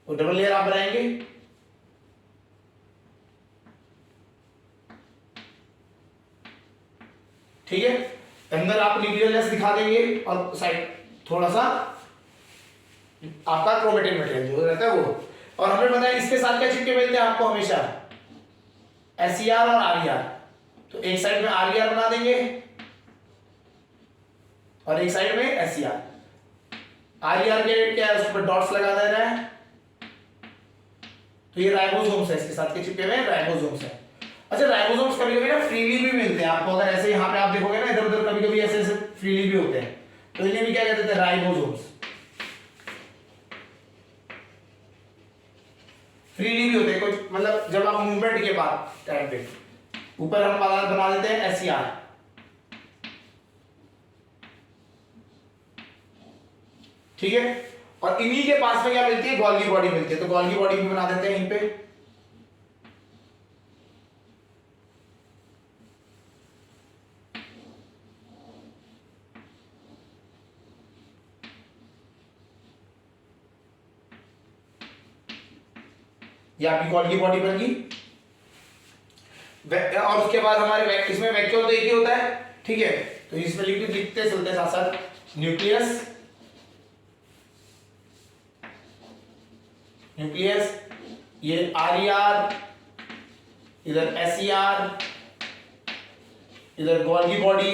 तो डबल लेयर आप बनाएंगे, ठीक है। अंदर आप न्यूक्लियस दिखा देंगे और साइड थोड़ा सा आपका क्रोमेटिन मटेरियल जो रहता है वो। और हमें पता है इसके साथ क्या चिपके मिलते हैं आपको हमेशा, SER और RER। तो एक साइड में RER बना देंगे और एक साइड में SER। RER के क्या है, उस पर डॉट्स लगा दे रहा है। तो ये राइबोसोम्स है, इसके साथ के चिपके हुए राइबोसोम्स है। अच्छा, राइबोसोम्स कभी कभी ना फ्रीली भी मिलते हैं आपको, अगर ऐसे यहाँ पे आप देखोगे ना इधर उधर कभी कभी ऐसे ऐसे फ्रीली भी होते हैं, तो इन्हें भी क्या कहते थे, राइबोसोम्स। फ्रीली भी होते हैं कुछ, मतलब जब आप मूवमेंट के बाद टाइम पे ऊपर हम बना देते हैं SER, ठीक है। और इन्हीं के पास में क्या मिलती है, गोल्गी बॉडी मिलती है। तो गोल्गी बॉडी भी बना देते हैं यहीं पे। ये आपकी गोल्गी बॉडी बन गई। और उसके बाद हमारे इसमें वैक्यूल तो एक ही होता है, ठीक है। तो इसमें लिक्विड लिखते चलते साथ साथ, न्यूक्लियस, न्यूक्लियस, ये RER, इधर SER, इधर गोल्गी बॉडी,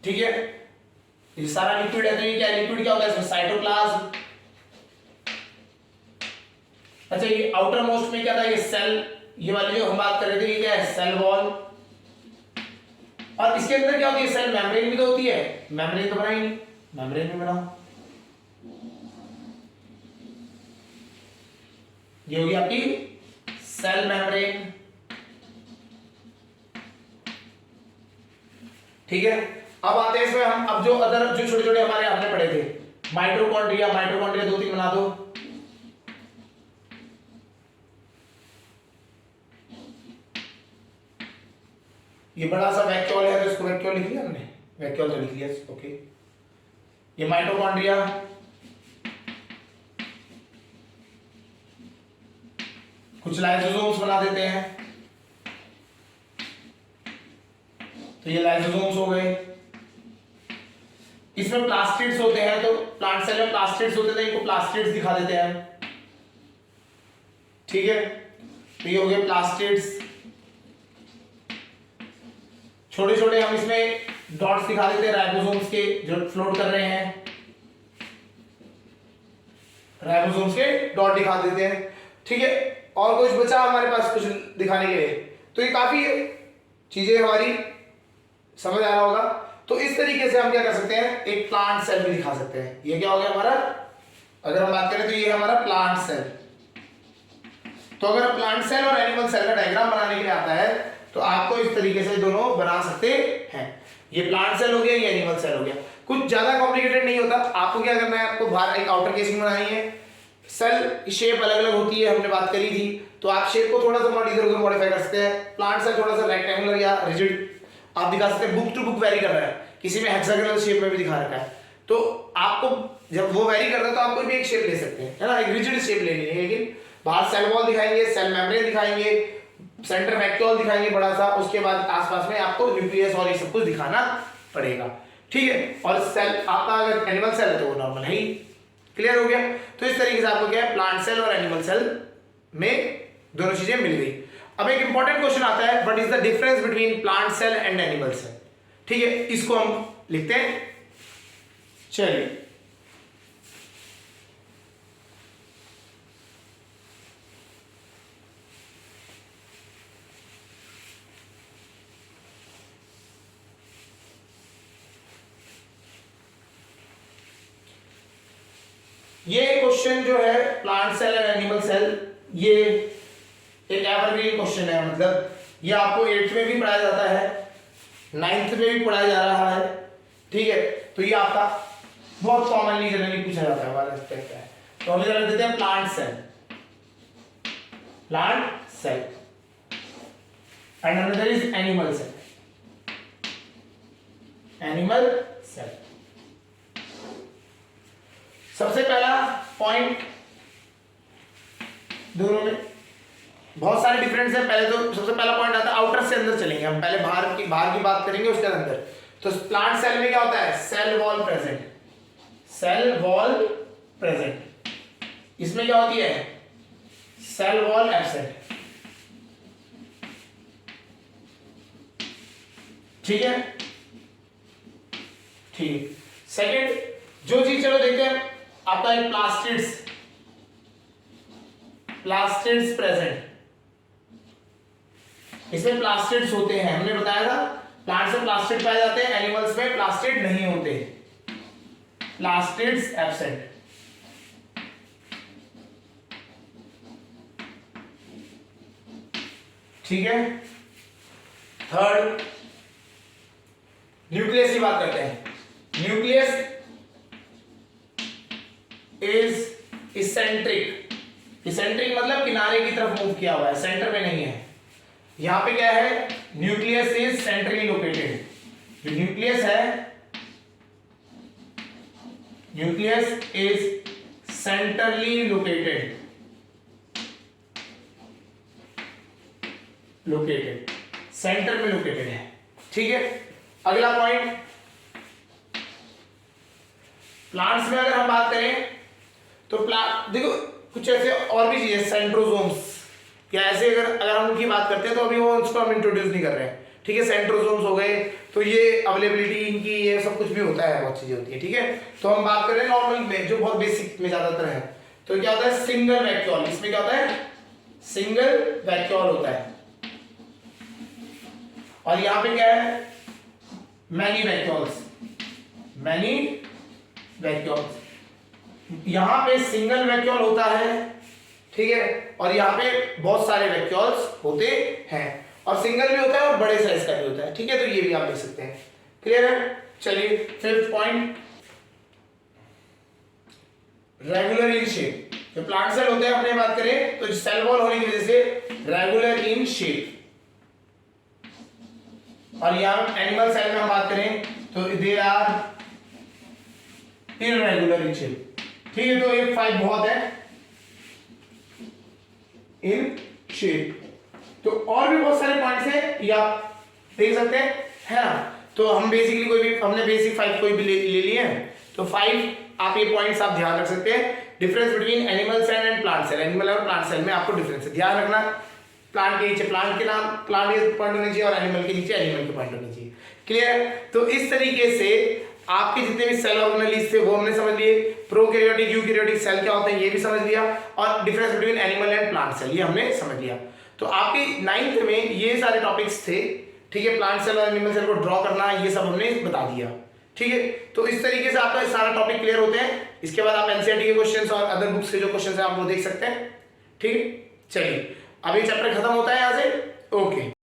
ठीक है। ये सारा लिक्विड है। तो ये क्या लिक्विड क्या होता है, इसमें साइटोप्लाज्म। अच्छा, ये आउटर मोस्ट में क्या था, ये सेल, ये वाली जो हम बात कर रहे थे, ये क्या है, सेल वॉल। और इसके अंदर क्या होती है, सेल मेम्ब्रेन भी तो होती है। मेम्ब्रेन तो बनाई नहीं, मेम्ब्रेन भी बनाओ। ये होगी आपकी सेल मेम्ब्रेन, ठीक है। अब आते हैं इसमें हम, अब जो अदर जो छोटे छोटे हमारे आपने पढ़े थे, माइटोकॉन्ड्रिया, माइटोकॉन्ड्रिया 2-3 बना दो। ये बड़ा सा वैक्यूल है तो इसको वैक्यूल लिख लिया हमने, वैक्यूल तो लिख लिया, ओके। ये माइटोकॉन्ड्रिया, कुछ लाइसोसोम्स बना देते हैं। तो ये लाइसोसोम्स हो गए। इसमें प्लास्टिड्स होते हैं, तो प्लांट सेल में प्लास्टिड्स होते थे, इनको प्लास्टिड्स दिखा देते हैं, ठीक है। तो ये हो गए प्लास्टिड्स। छोटे छोटे हम इसमें डॉट्स दिखा देते हैं राइबोसोम्स के, जो फ्लोट कर रहे हैं, राइबोसोम्स के डॉट दिखा देते हैं, ठीक है। और कुछ बचा हमारे पास कुछ दिखाने के लिए? तो ये काफी चीजें हमारी समझ आ रहा होगा। तो इस तरीके से हम क्या कर सकते हैं, एक प्लांट सेल भी दिखा सकते हैं। ये क्या हो गया हमारा, अगर हम बात करें तो ये हमारा प्लांट सेल। तो अगर प्लांट सेल और एनिमल सेल का डायग्राम बनाने के लिए आता है तो आपको इस तरीके से दोनों बना सकते हैं। ये प्लांट सेल हो गया, ये एनिमल सेल हो गया। कुछ ज्यादा कॉम्प्लिकेटेड नहीं होता। आपको क्या करना है, आपको बाहर एक आउटर केसिंग बनानी है, सेल की शेप अलग अलग होती है, हमने बात करी थी, तो आप शेप को थोड़ा सा इधर उधर मॉडिफाई कर सकते हैं। प्लांट सेल थोड़ा सा रेक्टेंगुलर या रिजिड आप दिखा सकते हैं, बुक टू बुक वेरी कर रहा है, किसी में हेक्सागोनल शेप में भी दिखा रखा है, तो आपको जब वो वेरी कर रहा है तो आप कोई भी एक शेप ले सकते हैं, है ना, एक रिजिड शेप लेनी है। लेकिन बाहर सेल वॉल दिखाएंगे, सेल मेम्ब्रेन दिखाएंगे, सेंटर वैक्यूल दिखाएंगे बड़ा सा, उसके बाद आसपास में आपको न्यूक्लियस और ये सब कुछ दिखाना पड़ेगा, ठीक है। और सेल आपका अगर एनिमल सेल है तो वो नॉर्मल है ही, क्लियर हो गया। तो इस तरीके से आपको क्या है, प्लांट सेल और एनिमल सेल में दोनों चीजें मिल गई। अब एक इंपॉर्टेंट क्वेश्चन आता है, what is the difference between plant cell and animal cell, ठीक है, इसको हम लिखते हैं। चलिए ये क्वेश्चन जो है plant cell and animal cell, ये एक एवरग्रीन क्वेश्चन है, मतलब ये आपको 8th में भी पढ़ाया जाता है, 9th में भी पढ़ाया जा रहा है, ठीक है। तो ये आपका बहुत कॉमनली जनरली पूछा जाता है वाला एस्पेक्ट है। तो हम जरा देते हैं plant cell, plant cell and another is animal cell, animal cell. सबसे पहला पॉइंट, दोनों में बहुत सारे डिफरेंस है। पहले तो सबसे पहला पॉइंट आता है आउटर से अंदर चलेंगे हम, पहले बाहर की बात करेंगे, उसके बाद अंदर। तो प्लांट सेल में क्या होता है, cell wall present, cell wall present. इसमें क्या होती है, सेल वॉल एब्सेंट, ठीक है, ठीक। सेकंड जो चीज चलो देखते हैं, आपका एक प्लास्टिड्स, प्लास्टिड्स प्रेजेंट। इसमें प्लास्टिड्स होते हैं, हमने बताया था प्लांट से प्लास्टिड पाए जाते हैं, एनिमल्स में प्लास्टिड नहीं होते, प्लास्टिड्स एब्सेंट, ठीक है। थर्ड न्यूक्लियस की बात करते हैं। न्यूक्लियस इज इसेंट्रिक, इसेंट्रिक मतलब किनारे की तरफ मूव किया हुआ है, सेंटर में नहीं है। यहां पे क्या है, न्यूक्लियस इज सेंट्रली लोकेटेड, जो न्यूक्लियस है, nucleus is centrally located, located centre में लोकेटेड है, ठीक है। अगला पॉइंट, प्लांट्स में अगर हम बात करें तो देखो कुछ ऐसे और भी चीजें, सेंट्रोसोम्स या ऐसे अगर हम उनकी बात करते हैं तो अभी वो उसको हम इंट्रोड्यूस नहीं कर रहे हैं, ठीक है। सेंट्रोसोम्स हो गए, तो ये अवेलेबिलिटी इनकी, ये सब कुछ भी होता है, बहुत चीजें होती है, ठीक है। तो हम बात कर रहे हैं नॉर्मल में, जो बहुत बेसिक में ज्यादातर है। तो क्या होता है, सिंगल वैक्यूल, इसमें क्या होता है, सिंगल वैक्यूल होता है। और यहां पे क्या है, मैनी वैक्यूल्स, मैनी वैक्यूल्स। यहां पे सिंगल वैक्यूल होता है, ठीक है, और यहां पे बहुत सारे वैक्यूल्स होते हैं, और सिंगल भी होता है और बड़े साइज का भी होता है, ठीक है। तो ये भी आप देख सकते हैं, क्लियर है। चलिए fifth point, regular in shape. जो प्लांट सेल होते हैं अपने बात करें तो सेल वॉल होने की वजह से रेगुलर इन शेप, और यहां एनिमल सेल में हम बात करें तो they are irregular in shape, ठीक है। तो ये 5 बहुत है, इन शेप। तो और भी बहुत सारे पॉइंट्स हैं, ये आप देख सकते हैं, है ना। तो हम बेसिकली कोई भी, हमने बेसिक 5 कोई भी ले लिए हैं, तो 5 आप ये पॉइंट्स आप ध्यान रख सकते हैं। Difference between animal cell and plant cell, animal और प्लांट सेल में आपको डिफरेंस है, ध्यान रखना। प्लांट के नीचे प्लांट के नाम, प्लांट के पॉइंट होने चाहिए, और एनिमल के नीचे एनिमल के पॉइंट होने चाहिए, क्लियर। तो इस तरीके से आपके जितने भी सेल ऑर्गेनेलिज थे वो हमने समझ लिए, प्रोकैरियोटिक यूकैरियोटिक सेल क्या होते हैं ये भी समझ लिया, और difference between animal and plant cell ये हमने समझ लिया। तो आपकी 9th में ये सारे टॉपिक्स थे, ठीक है। प्लांट सेल और एनिमल सेल को ड्रॉ करना, ये सब हमने बता दिया, ठीक है। तो इस तरीके से आपका सारा टॉपिक क्लियर होते हैं। इसके बाद आप एनसीईआरटी के क्वेश्चंस और अदर बुक्स के जो क्वेश्चंस हैं आप वो देख सकते हैं, ठीक है। चलिए अब ये चैप्टर खत्म होता है यहाँ से, ओके।